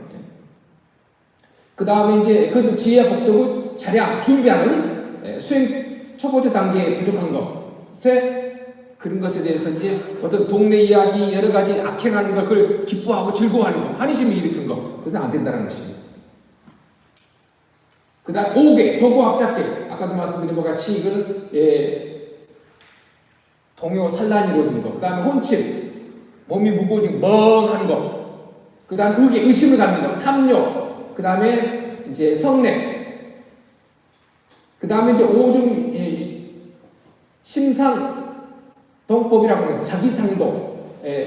그 다음에 이제 그것은 지혜와 복덕을 자량 준비하는 수행 초보자 단계에 부족한 것에 그런 것에 대해서 이제 어떤 동네 이야기 여러 가지 악행하는 걸 그걸 기뻐하고 즐거워하는 것, 환희심이 일으키는 것, 그것은 안 된다는 것입니다. 그 다음 5개 도구합작계. 아까도 말씀드린 것 같이 이걸 동요 산란이 이루어지는 것. 그 다음에 혼침, 몸이 무거워지고 멍하는 것. 그 다음 의계, 의심을 갖는 것. 탐욕. 그 다음에 이제 성내. 그 다음에 이제 5종 심상동법이라고 해서 자기상동.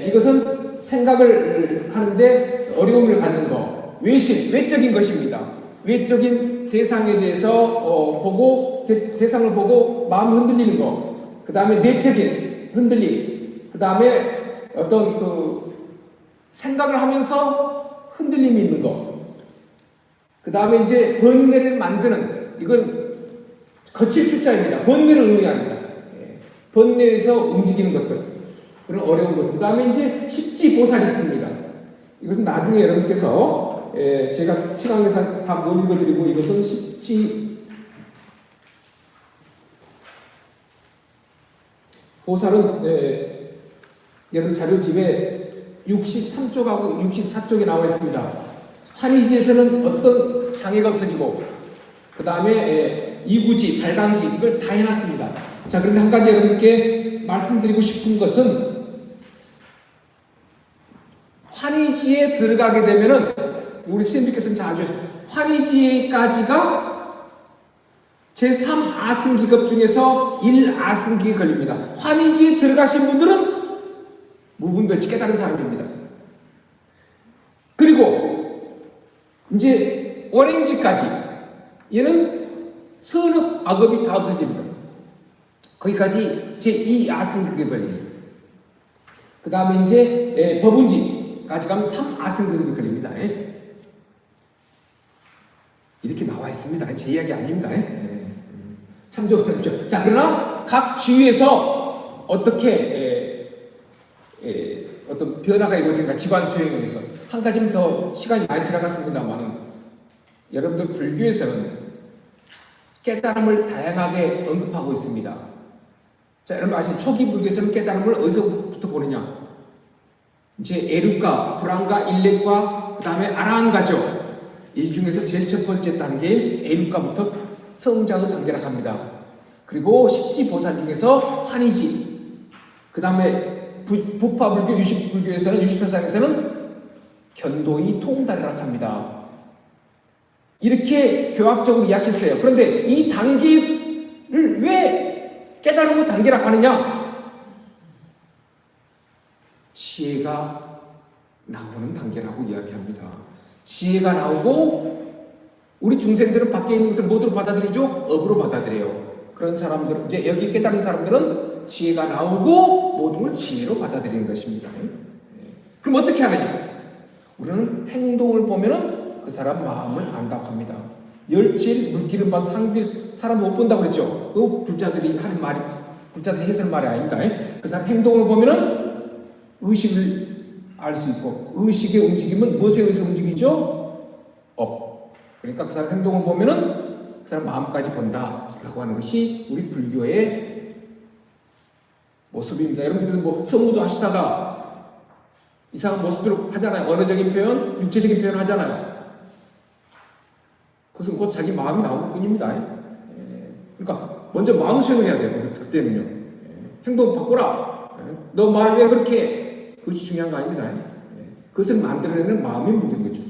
이것은 생각을 하는데 어려움을 갖는 것. 외심, 외적인 것입니다. 외적인 대상에 대해서 보고 대상을 보고 마음이 흔들리는 것. 그 다음에 내적인 흔들림. 그 다음에 어떤 생각을 하면서 흔들림이 있는 것. 그 다음에 이제 번뇌를 만드는, 이건 거칠 출자입니다. 번뇌를 의미합니다. 번뇌에서 움직이는 것들, 그런 어려운 것들. 그 다음에 이제 십지보살이 있습니다. 이것은 나중에 여러분께서 제가 시간 내서 다 못 읽어드리고, 이것은 십지보살은 여러분 자료집에 63쪽하고 64쪽에 나와 있습니다. 환희지에서는 어떤 장애가 없어지고, 그 다음에 이구지, 발광지, 이걸 다 해놨습니다. 자, 그런데 한 가지 여러분께 말씀드리고 싶은 것은, 환희지에 들어가게 되면은, 우리 스님께서는 자주, 환희지까지가 제3아승기급 중에서 1아승기에 걸립니다. 환희지에 들어가신 분들은 무분별치 깨달은 사람입니다. 그리고 이제 원행지까지 얘는 선업 악업이 다 없어집니다. 거기까지 제2 아승극의 권리. 그 다음에 이제 법운지까지 가면 3 아승극의 권리입니다. 이렇게 나와 있습니다. 제 이야기 아닙니다. 참조하십시오. 자, 그러나 각 주위에서 어떻게 어떤 변화가 이루어진가 집안 수행에 의해서 한 가지는 더 시간이 많이 지나갔습니다만은 여러분들 불교에서는 깨달음을 다양하게 언급하고 있습니다. 자, 여러분 아시면 초기 불교에서는 깨달음을 어디서부터 보느냐? 이제 에루가, 불안가, 일렉과 그 다음에 아라한가죠. 이 중에서 제일 첫 번째 단계인 에루가부터 성자의 단계라고 합니다. 그리고 십지보살 중에서 환희지, 그 다음에 부파불교, 유식불교에서는 유식사상에서는 견도의 통달이라고 합니다. 이렇게 교학적으로 이야기했어요. 그런데 이 단계를 왜 깨달음의 단계라고 하느냐? 지혜가 나오는 단계라고 이야기합니다. 지혜가 나오고 우리 중생들은 밖에 있는 것을 뭐로 받아들이죠? 업으로 받아들여요. 그런 사람들, 이제 여기 깨달은 사람들은 지혜가 나오고 모든 걸 지혜로 받아들이는 것입니다. 그럼 어떻게 하느냐? 우리는 행동을 보면은 그 사람 마음을 안다고 합니다. 열질, 물기름 반 상길 사람 못 본다고 그랬죠? 그 불자들이 하는 말이, 불자들이 해석하는 말이 아닙니다. 그 사람 행동을 보면은 의식을 알 수 있고, 의식의 움직임은 무엇에 의해서 움직이죠? 업. 그러니까 그 사람 행동을 보면은 그 사람 마음까지 본다라고 하는 것이 우리 불교의 모습입니다. 여러분께서 뭐 성무도 하시다가 이상한 모습으로 하잖아요. 언어적인 표현, 육체적인 표현 하잖아요. 그것은 곧 자기 마음이 나올 뿐입니다. 그러니까 먼저 마음 수행을 해야 돼요. 그때는요. 행동 바꾸라. 너 말 왜 그렇게 해? 그것이 중요한 거 아닙니다. 그것을 만들어내는 마음이 문제인 거죠.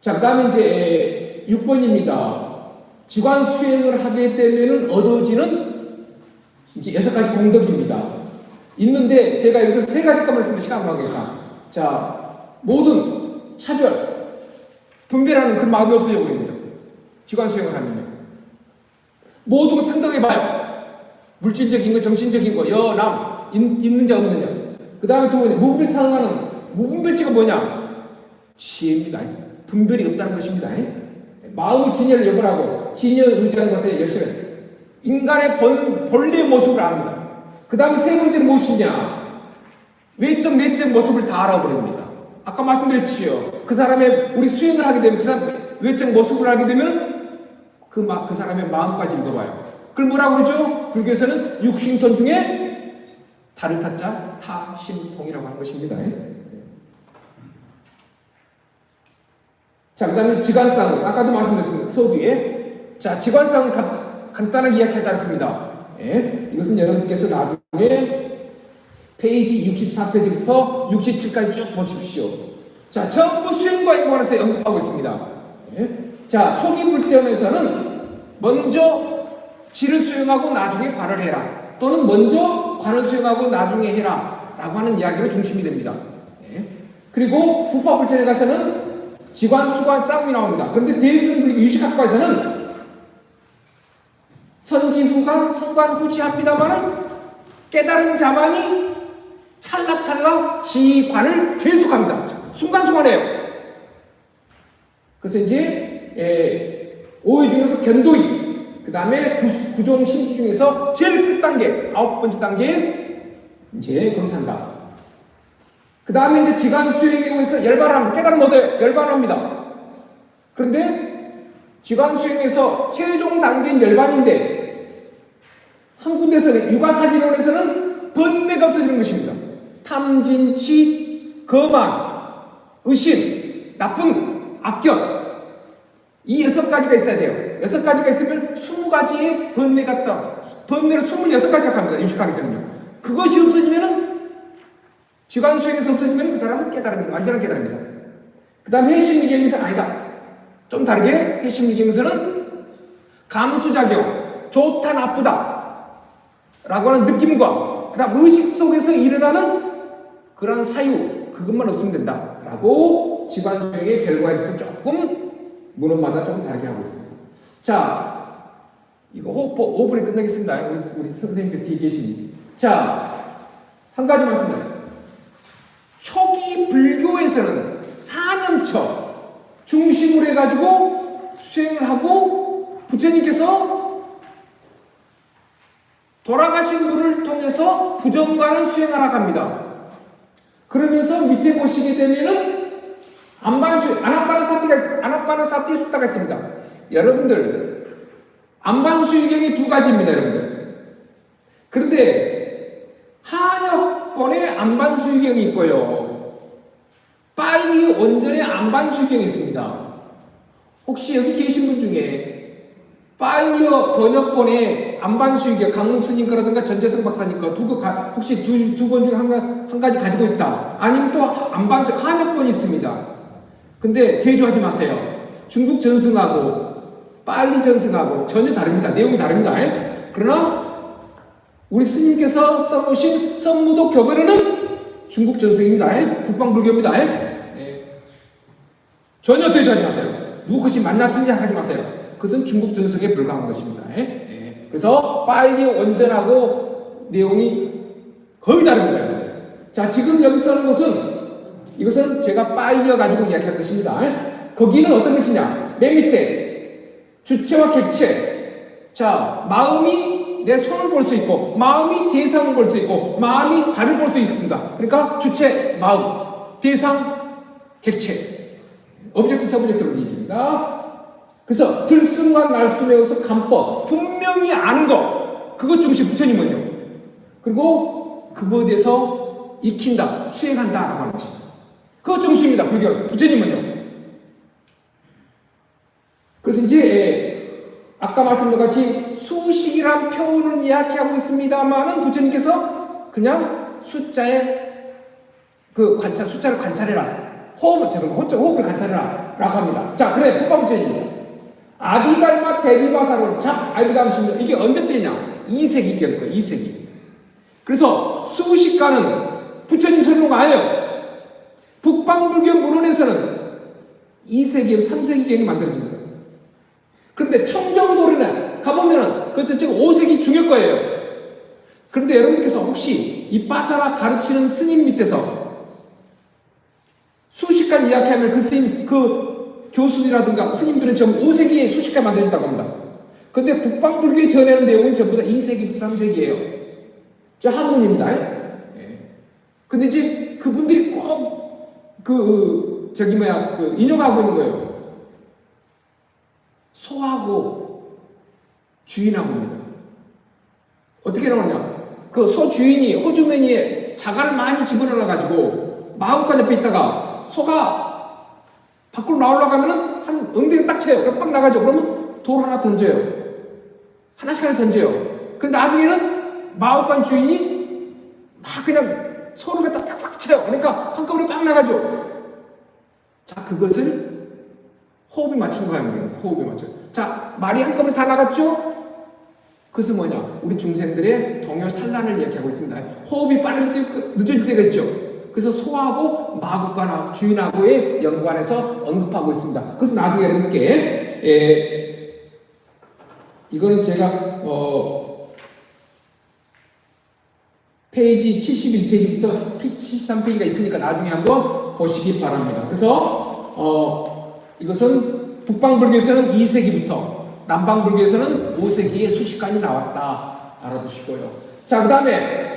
자, 그 다음에 이제 6번입니다. 지관 수행을 하게 되면 얻어지는 이제 6가지 공덕입니다. 있는데 제가 여기서 3가지만 말씀드리면 시간 관계상, 자, 모든 차별, 분별하는 그런 마음이 없어져 버립니다. 지관 수행을 하면요. 모든 걸 평등해 봐요. 물질적인 거, 정신적인 거, 여, 남, 있는 자, 없는 자. 그 다음에 두 번째, 무분별상하는, 무분별치가 뭐냐? 지혜입니다. 분별이 없다는 것입니다. 마음의 진여를 여부라고, 진여를 의지하는 것에 열심히 인간의 본래의 모습을 압니다. 그 다음에 세 번째는 무엇이냐? 외적, 내적 모습을 다 알아버립니다. 아까 말씀드렸지요. 그 사람의, 우리 수행을 하게 되면, 그 사람 외적 모습을 알게 되면, 그 사람의 마음까지 읽어봐요. 그걸 뭐라고 그러죠? 불교에서는 육신통 중에 달을 타자 타심통이라고 하는 것입니다. 자, 그 다음에 지관상, 아까도 말씀드렸습니다. 서두에. 자, 지관상은 간단하게 이야기하지 않습니다. 이것은 여러분께서 나중에 페이지 64페이지부터 67까지 쭉 보십시오. 자, 전부 수행과에 관해서 언급하고 있습니다. 자, 초기 불점에서는 먼저 지를 수행하고 나중에 관을 해라. 또는 먼저 관을 수행하고 나중에 해라. 라고 하는 이야기로 중심이 됩니다. 그리고 부파불천에 가서는 지관, 수관, 싸움이 나옵니다. 그런데 대승불교 유식학과에서는 선지후가 성관 후지합니다만은 깨달은 자만이 찰나찰나 지관을 계속합니다. 순간순간해요. 그래서 이제 오의 중에서 견도의, 그 다음에 구종 신지 중에서 제일 끝단계, 9번째 단계에 이제 거기서 한다. 그 다음에 이제 지관 수행에 의해서 열반을 합니다. 깨달음 얻어요. 열반을 합니다. 그런데 지관 수행에서 최종 단계인 열반인데 한 군데서는 육아사지론에서는 번뇌가 없어지는 것입니다. 탐진치, 거만, 의심, 나쁜, 악견, 이 6가지가 있어야 돼요. 6가지가 있으면 20가지의 번뇌가 있다. 번뇌를 26가지라고 합니다. 유식학에서는요. 그것이 없어지면은 지관 수행에서 없어지면 그 사람은 깨달음입니다. 완전한 깨달음입니다. 그 다음 해심미경에서는 아니다. 좀 다르게 해심미경에서는 감수작용, 좋다 나쁘다 라고 하는 느낌과 그 다음 의식 속에서 일어나는 그런 사유, 그것만 없으면 된다 라고 지관 수행의 결과에서 조금 문헌마다 조금 다르게 하고 있습니다. 자, 이거 5분에 끝나겠습니다. 우리 선생님들 뒤에 계시니. 자, 한 가지 말씀드려요. 초기 불교에서는 사념처 중심으로 해가지고 수행을 하고 부처님께서 돌아가신 분을 통해서 부정관을 수행하라고 합니다. 그러면서 밑에 보시게 되면은 아나빠나사티 수다가 있습니다. 여러분들 안반수유경이 두 가지입니다, 여러분들. 그런데 한역본에 안반수유경이 있고요. 빨리 원전에 안반수유경이 있습니다. 혹시 여기 계신 분 중에 빨리어 번역본에 안반수유경 강목스님 거라든가 전재성 박사님 거 혹시 두 권 중에 한 가지 가지고 있다. 아니면 또 안반수 한역본이 있습니다. 근데 대조하지 마세요. 중국 전승하고 빨리 전승하고 전혀 다릅니다. 내용이 다릅니다. 그러나 우리 스님께서 써놓으신 선무도 교배로는 중국 전승입니다. 북방불교입니다. 전혀 대조하지 마세요. 무엇이 맞나 틀리냐 하지 마세요. 그것은 중국 전승에 불과한 것입니다. 그래서 빨리 원전하고 내용이 거의 다릅니다. 자, 지금 여기 써놓은 것은 이것은 제가 빨려가지고 이야기할 것입니다. 거기는 어떤 것이냐? 맨 밑에 주체와 객체. 자, 마음이 내 손을 볼 수 있고, 마음이 대상을 볼 수 있고, 마음이 발을 볼 수 있습니다. 그러니까 주체, 마음, 대상, 객체. 오브젝트, 서브젝트로 얘기합니다. 그래서 들숨과 날숨에 의해서 간법, 분명히 아는 것, 그것 중심 부처님은요. 그리고 그거에 대해서 익힌다, 수행한다라고 하는 것입니다. 그것 중심입니다, 불교. 부처님은요. 그래서 이제 아까 말씀드린 같이 수식이란 표현을 이야기하고 있습니다만은 부처님께서 그냥 숫자의 숫자를 관찰해라. 호흡을 관찰해라. 라고 합니다. 자, 그래, 북방부처님입니다. 아비달마 대비바사로 아비담신도 이게 언제 때냐? 2세기 때일 거예요, 2세기. 그래서 수식가는 부처님 설교가 아니에요. 북방불교 문헌에서는 2세기, 3세기경이 만들어집니다. 그런데 청정도리는 가보면은 그것은 지금 5세기 중일 거예요. 그런데 여러분께서 혹시 이 바사라 가르치는 스님 밑에서 수식관 이야기하면 그 스님, 그 교수들이라든가 스님들은 전부 5세기에 수식관 만들어졌다고 합니다. 근데 북방불교에 전하는 내용은 전부 다 2세기, 3세기예요. 저 한문입니다. 근데 이제 그분들이 꼭 인용하고 있는 거예요. 소하고 주인하고입니다. 어떻게 나오냐? 그 소 주인이 호주머니에 자갈을 많이 집어넣어가지고 마음관 옆에 있다가 소가 밖으로 나오려고 하면은 한 엉덩이를 딱 쳐요. 그럼 빡 나가죠. 그러면 돌 하나 던져요. 하나씩 던져요. 근데 나중에는 마음관 주인이 막 그냥 소를 갖다 탁탁 쳐요. 그러니까 한꺼번에 빡 나가죠. 자, 그것을 호흡에 맞춘 거예요. 호흡에 맞춰. 자, 말이 한꺼번에 다 나갔죠? 그것은 뭐냐? 우리 중생들의 동요 산란을 이야기하고 있습니다. 호흡이 빠르질 때, 늦어질 때가 있죠. 그래서 소하고 마구간하고 주인하고의 연관해서 언급하고 있습니다. 그래서 나중에 여러분께 이거는 제가 페이지 71페이지부터 73페이지가 있으니까 나중에 한번 보시기 바랍니다. 그래서 이것은 북방불교에서는 2세기부터 남방불교에서는 5세기에 수식관이 나왔다. 알아두시고요. 자, 그 다음에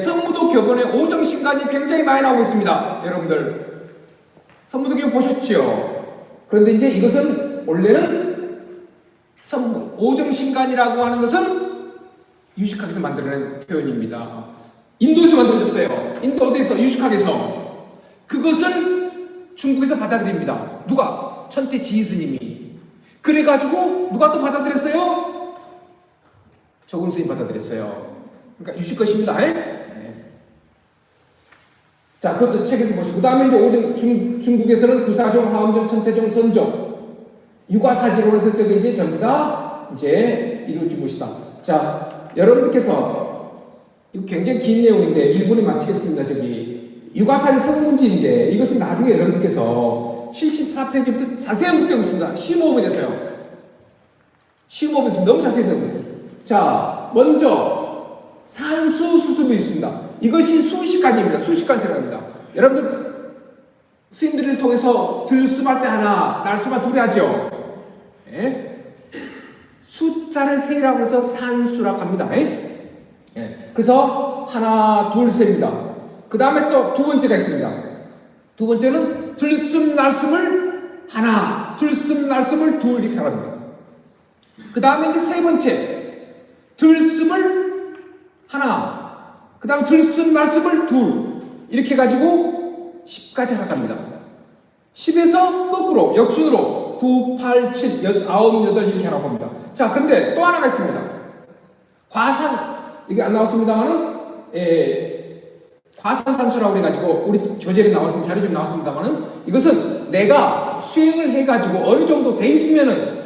성무도 교본에 오정신관이 굉장히 많이 나오고 있습니다. 여러분들 성무도 교본 보셨죠? 그런데 이제 이것은 원래는 오정신관이라고 하는 것은 유식학에서 만들어낸 표현입니다. 인도에서 만들어졌어요. 인도 어디서? 유식학에서. 그것을 중국에서 받아들입니다. 누가? 천태 지스님이. 그래가지고 누가 또 받아들였어요? 조금 스님 받아들였어요. 그러니까 유식 것입니다. 자, 그것도 책에서 보시고. 그 다음에 이제 중국에서는 구사종, 하엄종, 천태종, 선종. 육아사지론에서 저기 이제 전부 다 이제 이루어진 것이다. 자, 여러분들께서 이거 굉장히 긴 내용인데 1분에 마치겠습니다. 저기 육아사지 성문지인데 이것은 나중에 여러분들께서 74페이지부터 자세히 묻고 있습니다. 심호흡이 됐어요. 시험업에서 너무 자세히 들어보세요. 자, 먼저 산수 수습이 있습니다. 이것이 수식관입니다. 수식관세라합니다. 여러분들 스님들을 통해서 들숨할 때 하나, 날숨할 둘이 하죠. 예? 숫자를 세라고 해서 산수라고 합니다. 예? 그래서 하나, 둘, 셋입니다. 그 다음에 또 두 번째가 있습니다. 두 번째는 들숨, 날숨을 하나, 들숨, 날숨을 둘 이렇게 합니다. 그 다음에 이제 세 번째 들숨을 하나, 그 다음 들숨, 날숨을 둘 이렇게 해가지고 10까지 하락합니다. 10에서 거꾸로 역순으로 9, 8, 7, 9, 8 이렇게 하라고 합니다. 자, 근데 또 하나가 있습니다. 과산, 이게 안 나왔습니다만은 과산산수라고 해가지고 우리 조제에 나왔습니다. 자료 좀 나왔습니다만은 이것은 내가 수행을 해가지고 어느 정도 돼 있으면은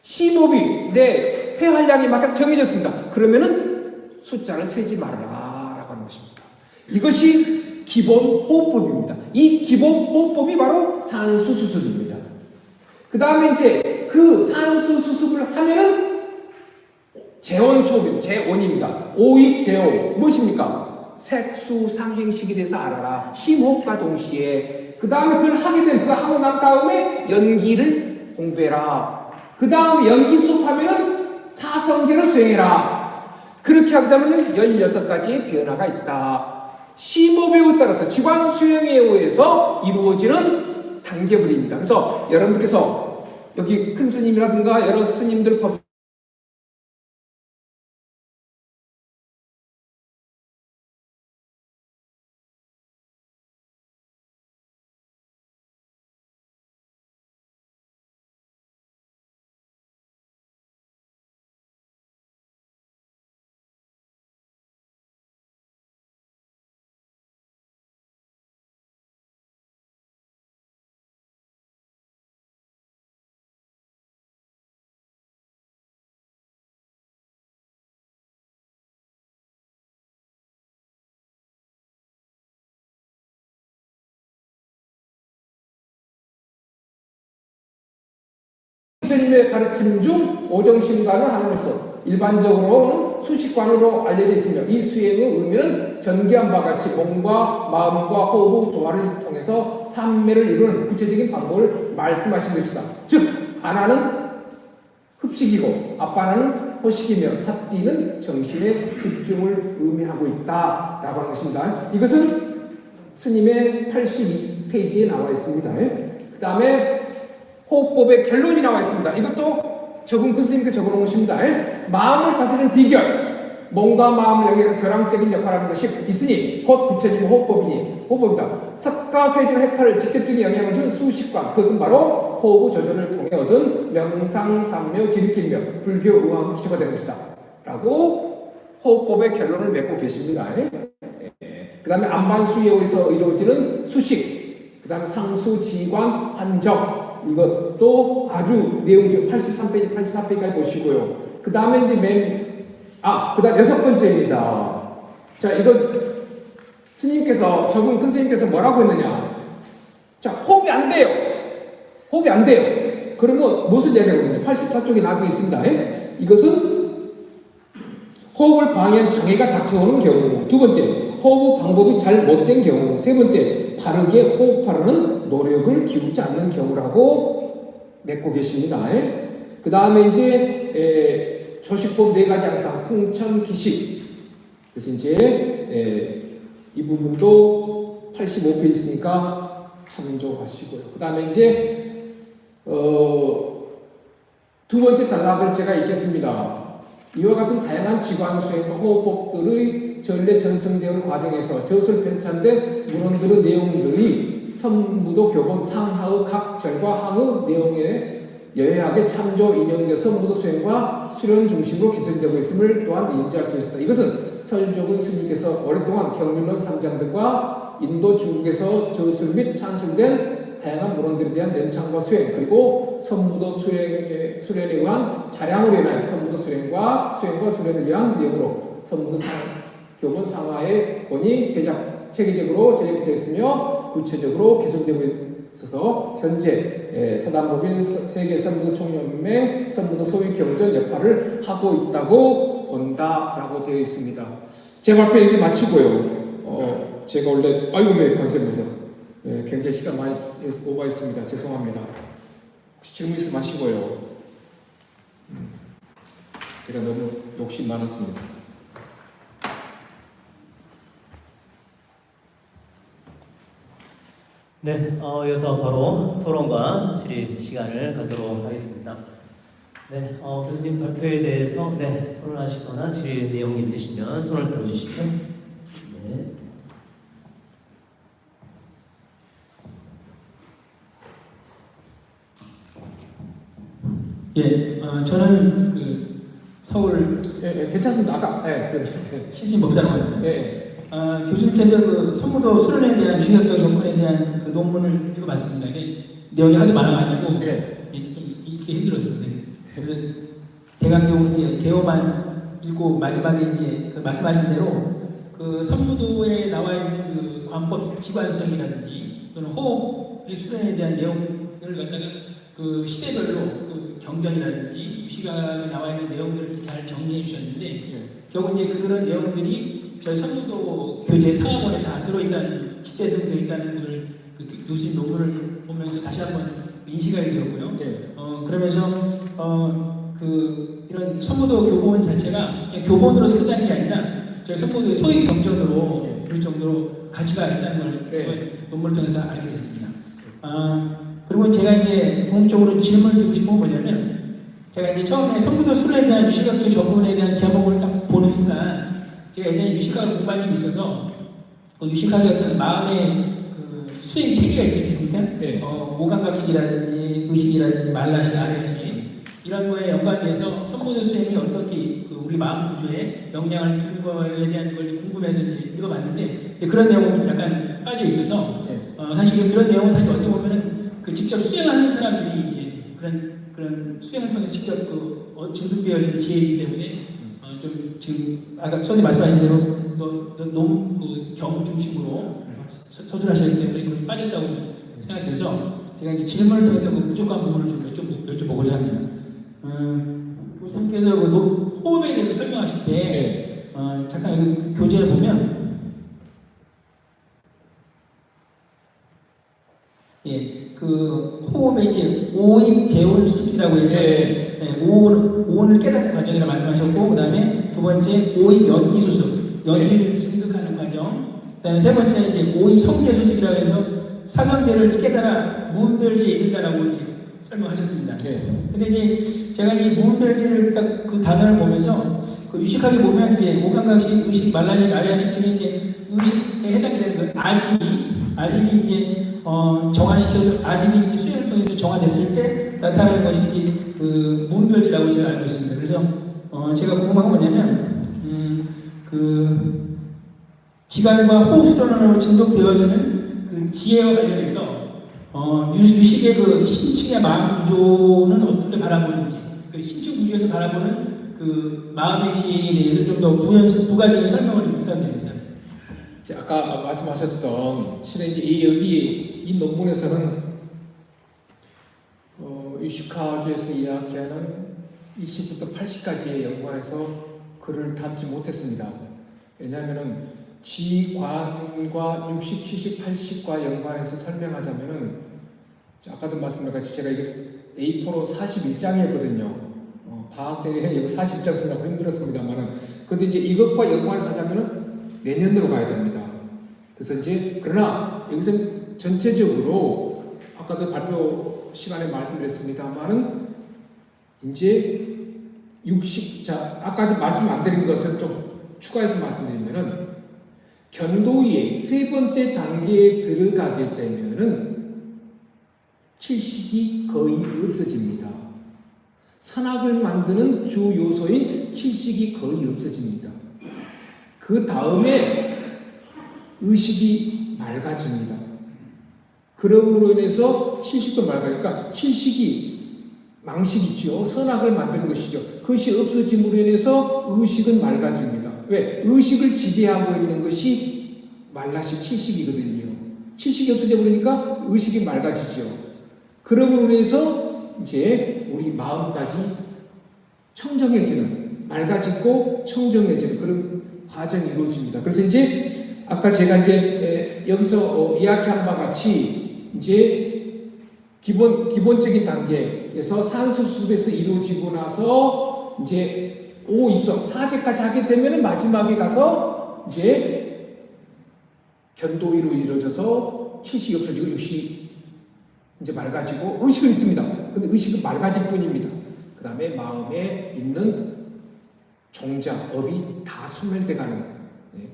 시법이 내 회활량이 막 정해졌습니다. 그러면은 숫자를 세지 말아라 라고 하는 것입니다. 이것이 기본 호흡법입니다. 이 기본 호흡법이 바로 산수수습입니다. 그 다음에 이제 그 산수수습을 하면은 재원수업입니다. 재원입니다. 오익재호 무엇입니까? 색수상행식에 대해서 알아라. 심호흡과 동시에 그 다음에 그걸 하게 되면 그거 하고 난 다음에 연기를 공부해라. 그 다음에 연기 수업하면은 사성제를 수행해라. 그렇게 하게 되면 16가지의 변화가 있다. 심호흡에 따라서 지관 수행에 의해서 이루어지는 단계불입니다. 그래서 여러분께서 여기 큰 스님이라든가 여러 스님들 법 부처님의 가르침 중 오정심관을 하는 것은 일반적으로는 수식관으로 알려져 있으며 이 수행의 의미는 전개한 바와 같이 몸과 마음과 호흡 조화를 통해서 삼매를 이루는 구체적인 방법을 말씀하신 것이다. 즉 하나는 흡식이고 앞바나는 호식이며 삿띠는 정신의 집중을 의미하고 있다라고 하는 것입니다. 이것은 스님의 82페이지에 나와 있습니다. 그 다음에 호흡법의 결론이 나와 있습니다. 이것도 저분 그 스님께 적어놓은 것입니다. 마음을 다스리는 비결, 몸과 마음을 연결하는 교량적인 역할을 하는 것이 있으니 곧 부처님의 호흡법이니 호흡법이다. 석가세주 획타를 직접적인 영향을 준 수식관, 그것은 바로 호흡 조절을 통해 얻은 명상삼묘 지리길며 불교 의학 기초가 되는 것이다 라고 호흡법의 결론을 맺고 계십니다. 그 다음에 안반수에 의해서 이루어지는 수식, 그 다음에 상수, 지관, 한정, 이것도 아주 내용적 83페이지, 84페이지까지 보시고요. 그 다음에 이제 그 다음 6번째입니다. 자, 이거 스님께서, 저분 큰 스님께서 뭐라고 했느냐. 자, 호흡이 안 돼요. 호흡이 안 돼요. 그러면 무엇을 얘기하거든요? 84쪽에 나와 있습니다. 이것은 호흡을 방해한 장애가 닥쳐오는 경우. 두 번째, 호흡 방법이 잘 못된 경우. 세 번째, 바르게 호흡하려는 노력을 기울이지 않는 경우라고 맺고 계십니다. 그 다음에 이제 조식법 4가지 항상 풍천기식. 그래서 이제 이 부분도 85페이지 있으니까 참조하시고요. 그 다음에 이제 두 번째 단락을 제가 읽겠습니다. 이와 같은 다양한 지관 수행과 호흡법들의 전례 전승되는 과정에서 저술 편찬된 문헌들의 내용들이 선무도 교본 상하의 각 절과 항의 내용에 여해하게 참조 인용돼서 무도 수행과 수련 중심으로 기술되고 있음을 또한 인지할 수 있습니다. 이것은 설조근 스님께서 오랫동안 경륜론 3장 등과 인도 중국에서 저술 및 찬술된 다양한 문헌들에 대한 연창과 수행, 그리고 선무도 수련에 의한 자량으로 인한 선무도 수련과 수련을 위한 내용으로 선무도 교본 상하의 본이 체계적으로 제작되어 있으며 구체적으로 기술되고 있어서 현재 서단법인 세계 선무도 총연맹 선무도 소위 경전 역할을 하고 있다고 본다라고 되어 있습니다. 제 발표 여기 마치고요. 제가 원래 아이고 컨셉에서 굉장히 시간 많이 오버했습니다. 죄송합니다. 혹시 질문 있으면 하시고요. 제가 너무 욕심 많았습니다. 네, 이어서 바로 토론과 질의 시간을 갖도록 하겠습니다. 네, 교수님 발표에 대해서 토론하시거나 질의 내용이 있으시면 손을 들어주시죠. 네. 예, 저는 서울 괜찮습니다. 아까 신신법사라고 예. 교수님께서 선무도 수련에 대한 주의학적 조건에 대한 논문을 읽어봤습니다. 이게 내용이 하도 많아가지고 좀 읽기 힘들었습니다. 그래서 대강적으로 이제 개요만 읽고 마지막에 이제 말씀하신 대로 선무도에 나와 있는 관법 지관성이라든지 또는 호흡의 수련에 대한 내용을 갖다가 시대별로 경전이라든지 유시각에 나와 있는 내용들을 잘 정리해 주셨는데 결국 이제 그런 내용들이 저희 선무도 교재 상학원에 다 들어있다는 집대성 되어 있다는 걸 교수님 논문을 보면서 다시 한번 인식하게 되었고요. 그러면서 이런 선무도 교본 자체가 그냥 교본으로서 끝나는 게 아니라 저희 선무도의 소위 경전으로 그럴 정도로 가치가 있다는 걸 논문을 통해서 알게 됐습니다. 그리고 제가 이제 궁극적으로 질문을 드리고 싶은 건 뭐냐면 제가 이제 처음에 선무도 수련에 대한 유시각적 접근에 대한 제목을 딱 보는 순간 제가 예전에 유시각을 공부한 적이 있어서 유시각의 어떤 마음의 수행 체계가 있지 않습니까? 오감각식이라든지 의식이라든지 말라식, 아래식 이런 거에 연관돼서 선무도 수행이 어떻게 우리 마음 구조에 영향을 주는 거에 대한 걸 궁금해서 이제 읽어봤는데 그런 내용은 좀 약간 빠져 있어서 사실 그런 내용은 사실 어떻게 보면은 직접 수행하는 사람들이 이제 그런 수행을 통해서 직접 증득되어진 지혜이기 때문에 좀 지금 아까 선생님 말씀하신 대로 너무 경험 중심으로 서술하셨기 때문에 그게 빠졌다고 생각돼서 제가 이제 질문을 통해서 부족한 부분을 좀 여쭤보고자 합니다. 교수님께서 호흡에 대해서 설명하실 때 잠깐 여기 교재를 보면 호흡에 이제 오임 재혼 수술이라고 해서 오온을 깨닫는 과정이라고 말씀하셨고 그 다음에 두 번째 오임 연기 수술, 연기를 증득하는 과정, 그 다음에 세 번째 이제 오임 성재 수술이라고 해서 사성재를 깨달아 무은별지에 이른다라고 이렇게 설명하셨습니다. 근데 이제 제가 이 무은별지를 딱 그 단어를 보면서 유식하게 보면 이제 오감각식, 의식, 말라식, 아래식 중에 이제 의식에 해당이 되는 건 아집이 이제 정화시켜서 아집이 이제 수행을 통해서 정화됐을 때 나타나는 것이 이제 무은별지라고 제가 알고 있습니다. 그래서 제가 궁금한 건 뭐냐면 지간과 호흡 수련으로 증득되어지는 지혜와 관련해서 유식의 신층의 마음 구조는 어떻게 바라보는지, 신층 구조에서 바라보는 마음의 지혜에 대해서 좀 더 부가적인 설명을 좀 부탁드립니다. 아까 말씀하셨던 실은 이제 여기 이 논문에서는 유식학에서 이야기하는 20부터 80까지의 연관해서 글을 담지 못했습니다. 왜냐하면은 지관과 60, 70, 80과 연관해서 설명하자면은 아까도 말씀드렸듯이 제가 이게 A4로 41장이었거든요. 방학 때 이거 40장 쓰려고 힘들었습니다만은 근데 이제 이것과 연관해서 하자면은 내년으로 가야 됩니다. 그래서 이제 그러나 여기서 전체적으로 아까도 발표 시간에 말씀드렸습니다만은 이제 60, 아까 말씀 안 드린 것을 좀 추가해서 말씀드리면은 견도의 세 번째 단계에 들어가게 되면은 칠식이 거의 없어집니다. 선악을 만드는 주 요소인 칠식이 거의 없어집니다. 그 다음에 의식이 맑아집니다. 그럼으로 인해서 칠식도 맑아니까 칠식이 망식이지요. 선악을 만드는 것이죠. 그것이 없어짐으로 인해서 의식은 맑아집니다. 왜? 의식을 지배하고 있는 것이 말라식 칠식이거든요. 칠식이 없어져 버리니까 의식이 맑아지죠. 그러므로 인해서 이제 우리 마음까지 청정해지는, 맑아지고 청정해지는 그런 과정이 이루어집니다. 그래서 이제 아까 제가 이제 여기서 이야기한 바와 같이 이제 기본적인 단계에서 산수습에서 이루어지고 나서 이제 오입성 사제까지 하게 되면은 마지막에 가서 이제 견도위로 이루어져서 칠식이 없어지고 육식이 이제 맑아지고 의식은 있습니다. 근데 의식은 맑아질 뿐입니다. 그 다음에 마음에 있는 종자, 업이 다 소멸돼 가는. 네.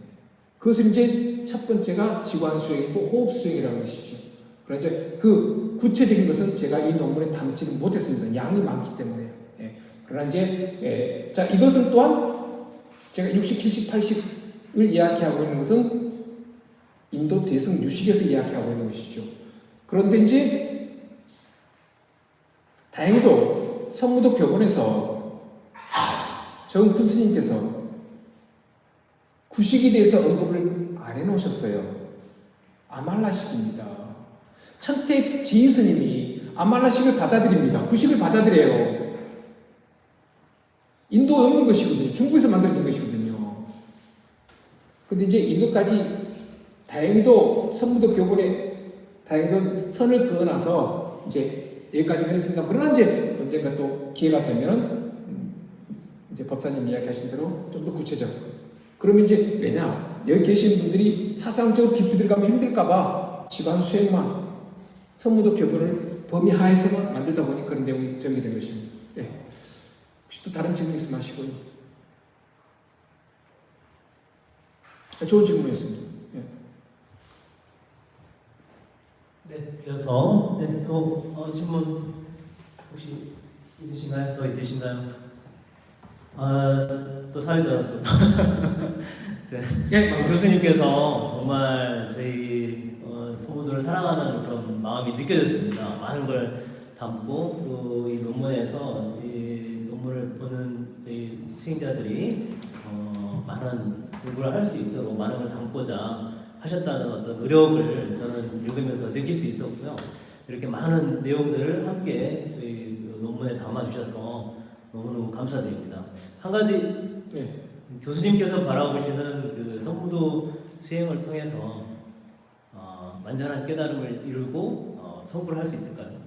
그것을 이제 첫 번째가 지관수행이고 호흡수행이라는 것이죠. 그러나 이제 그 구체적인 것은 제가 이 논문에 담지를 못했습니다. 양이 많기 때문에. 예. 그러나 이제 자 이것은 또한 제가 60, 70, 80을 이야기하고 있는 것은 인도 대승 유식에서 이야기하고 있는 것이죠. 그런데 이제 다행히도 성무도 교본에서 정군 스님께서 구식에 대해서 언급을 안 해놓으셨어요. 아말라식입니다. 천택 지인 스님이 아말라식을 받아들입니다. 구식을 받아들여요. 인도에 없는 것이거든요. 중국에서 만들어진 것이거든요. 근데 이제 이것까지 다행히도 성무도 교본에 다행히도 선을 그어놔서 이제 여기까지만 했습니다. 그러나 이제 언젠가 또 기회가 되면 이제 법사님 이야기하신 대로 좀 더 구체적. 그러면 이제 왜냐 여기 계신 분들이 사상적으로 깊이 들어가면 힘들까봐 지관 수행만 성무도 교본을 범위 하에서만 만들다 보니 그런 내용이 정리된 것입니다. 네. 혹시 또 다른 질문 있으면 하시고요. 좋은 질문이었습니다. 네, 이어서 또 질문 혹시 있으신가요? 더 있으신가요? 또 사회자로서 교수님께서 정말 저희 성우들을 사랑하는 그런 마음이 느껴졌습니다. 많은 걸 담고 또 이 논문에서 이 논문을 보는 저희 수행자들이 많은 공부를 할 수 있도록 많은 걸 담고자 하셨다는 어떤 노력을 저는 읽으면서 느낄 수 있었고요. 이렇게 많은 내용들을 함께 저희 논문에 담아주셔서 너무너무 감사드립니다. 한 가지 교수님께서 바라보시는 그 성무도 수행을 통해서 완전한 깨달음을 이루고 성불을 할 수 있을까요?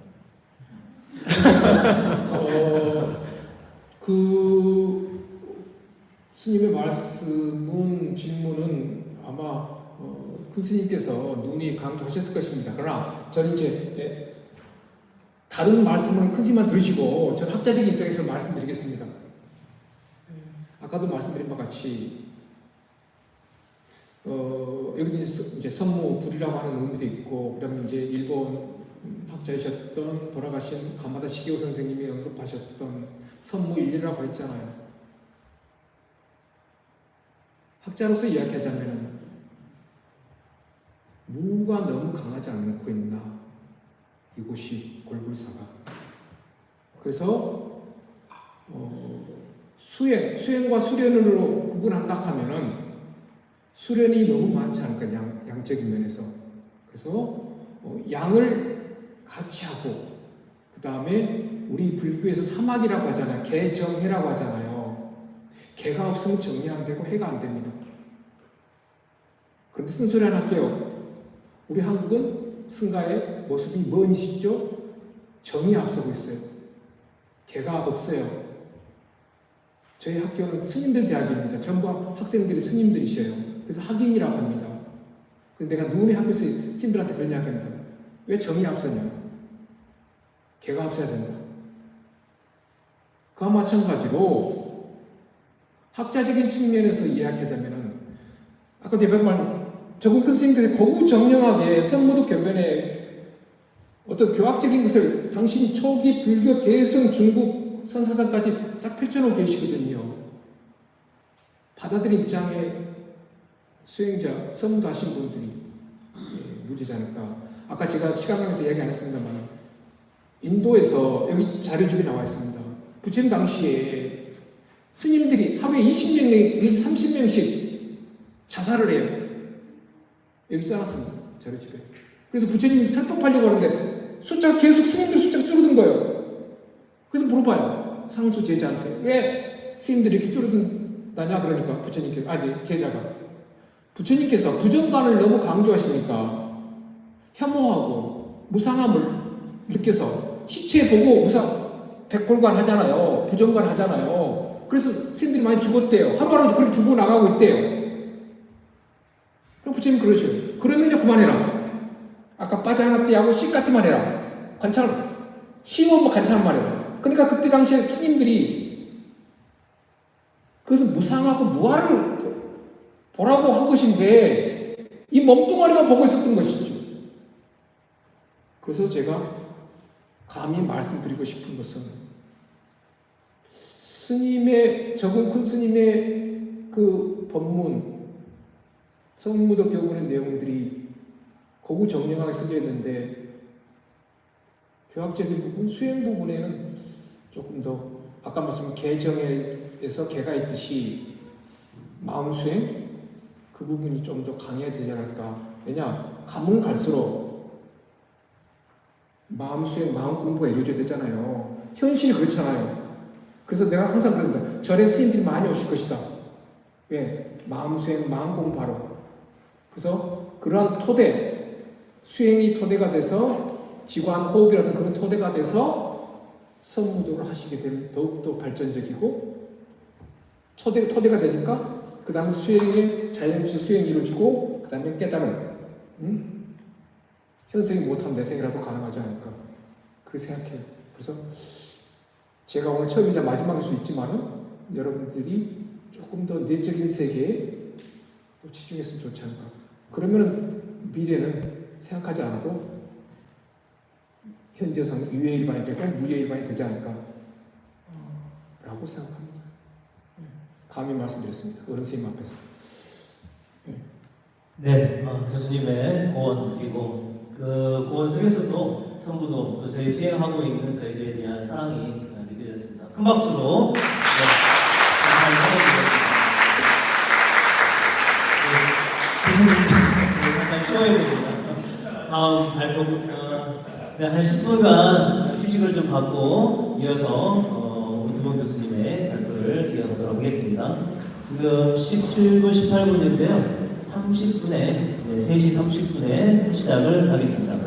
그 스님의 말씀은 질문은 아마 큰 스님께서 눈이 강조하셨을 것입니다. 그러나 저는 이제 다른 말씀은 큰 스님만 들으시고 저는 학자적인 입장에서 말씀드리겠습니다. 아까도 말씀드린 바와 같이 여기서 이제 선무불이라고 하는 의미도 있고 그다음에 이제 일본 학자이셨던 돌아가신 가마다 시게오 선생님이 언급하셨던 선무일리라고 했잖아요. 학자로서 이야기하자면 무가 너무 강하지 않고 있나 이곳이 골불사가. 그래서 수행과 수련으로 구분한다 하면은 수련이 너무 많지 않을까 양적인 면에서. 그래서 양을 같이 하고 그 다음에 우리 불교에서 사막이라고 하잖아요. 개정해라고 하잖아요. 개가 없으면 정이 안 되고 해가 안 됩니다. 그런데 쓴소리 하나 할게요. 우리 한국은 승가의 모습이 먼이시죠? 정이 앞서고 있어요. 개가 없어요. 저희 학교는 스님들 대학입니다. 전부 학생들이 스님들이셔요. 그래서 학인이라고 합니다. 그래서 내가 누구네 학교에서 스님들한테 그런 이야기 합니다. 왜 정이 앞서냐? 개가 앞서야 된다. 그와 마찬가지로 학자적인 측면에서 이야기하자면은 아까 대변 말씀 조금 큰 스님들이 고구정령하게 성무도 교변에 어떤 교학적인 것을 당신 초기 불교 대성 중국 선사상까지 쫙 펼쳐놓고 계시거든요. 받아들인 입장에 수행자, 성무도 하신 분들이 문제지 않을까. 아까 제가 시간강에서 이야기 안 했습니다만 인도에서 여기 자료집에 나와 있습니다. 부처님 당시에 스님들이 하루에 20명 내지 30명씩 자살을 해요. 여기 써놨습니다. 자료집에. 그래서 부처님 설법하려고 하는데 숫자가 계속 스님들 숫자가 줄어든 거예요. 그래서 물어봐요. 상수 제자한테. 왜 스님들이 이렇게 줄어든다냐? 그러니까 부처님께서, 제자가. 부처님께서 부정관을 너무 강조하시니까 혐오하고 무상함을 느껴서 시체 보고 백골관 하잖아요. 부정관 하잖아요. 그래서 스님들이 많이 죽었대요. 하루하루 그렇게 죽어 나가고 있대요. 그럼 부처님 그러셔요. 그러면 이제 그만해라. 아까 빠져나갔대 하고 씨 같은 말 해라. 관찰, 쉬워 관찰 말해라. 그러니까 그때 당시에 스님들이 그것은 무상하고 무아를 보라고 한 것인데 이 몸뚱아리만 보고 있었던 것이죠. 그래서 제가 감히 말씀드리고 싶은 것은 정은쿤 스님의 그 법문, 성무도 교본의 내용들이 고구정령하게 써져 있는데 교학적인 부분, 수행 부분에는 조금 더 아까 말씀한 개정에서 개가 있듯이 마음 수행 그 부분이 좀 더 강해야 되지 않을까. 왜냐? 가면 갈수록 마음 수행, 마음 공부가 이루어져야 되잖아요. 현실이 그렇잖아요. 그래서 내가 항상 그런다. 절에 스님들이 많이 오실 것이다. 왜? 마음 수행, 마음 공부하러. 그래서 그러한 토대, 수행이 토대가 돼서 지관 호흡이라든 그런 토대가 돼서 선무도를 하시게 되면 더욱더 발전적이고 토대가 되니까 그 다음에 수행에 자연적 수행이 이루어지고 그 다음에 깨달음 현생이 못하면 내생이라도 가능하지 않을까 그렇게 생각해요. 그래서 제가 오늘 처음이자 마지막일 수 있지만은 여러분들이 조금 더 내적인 세계에 집중했으면 좋지 않을까. 그러면은 미래는 생각하지 않아도 현재상 유예일반이 되고 무예일반이 되지 않을까 라고 생각합니다. 감히 말씀드렸습니다. 어른 스님 앞에서. 네, 교수님의 고언 그리고 그 고언 속에서도 성부도 또 저희 수행하고 있는 저희들에 대한 사랑이 느껴졌습니다. 큰 박수로 교수님 잠깐 쉬어야 됩니다. 다음 발표 한 10분간 휴식을 좀 받고 이어서 오트본 교수님의 발표를 이어가도록 하겠습니다. 지금 17분, 18분인데요. 30분에, 3시 30분에 시작을 하겠습니다.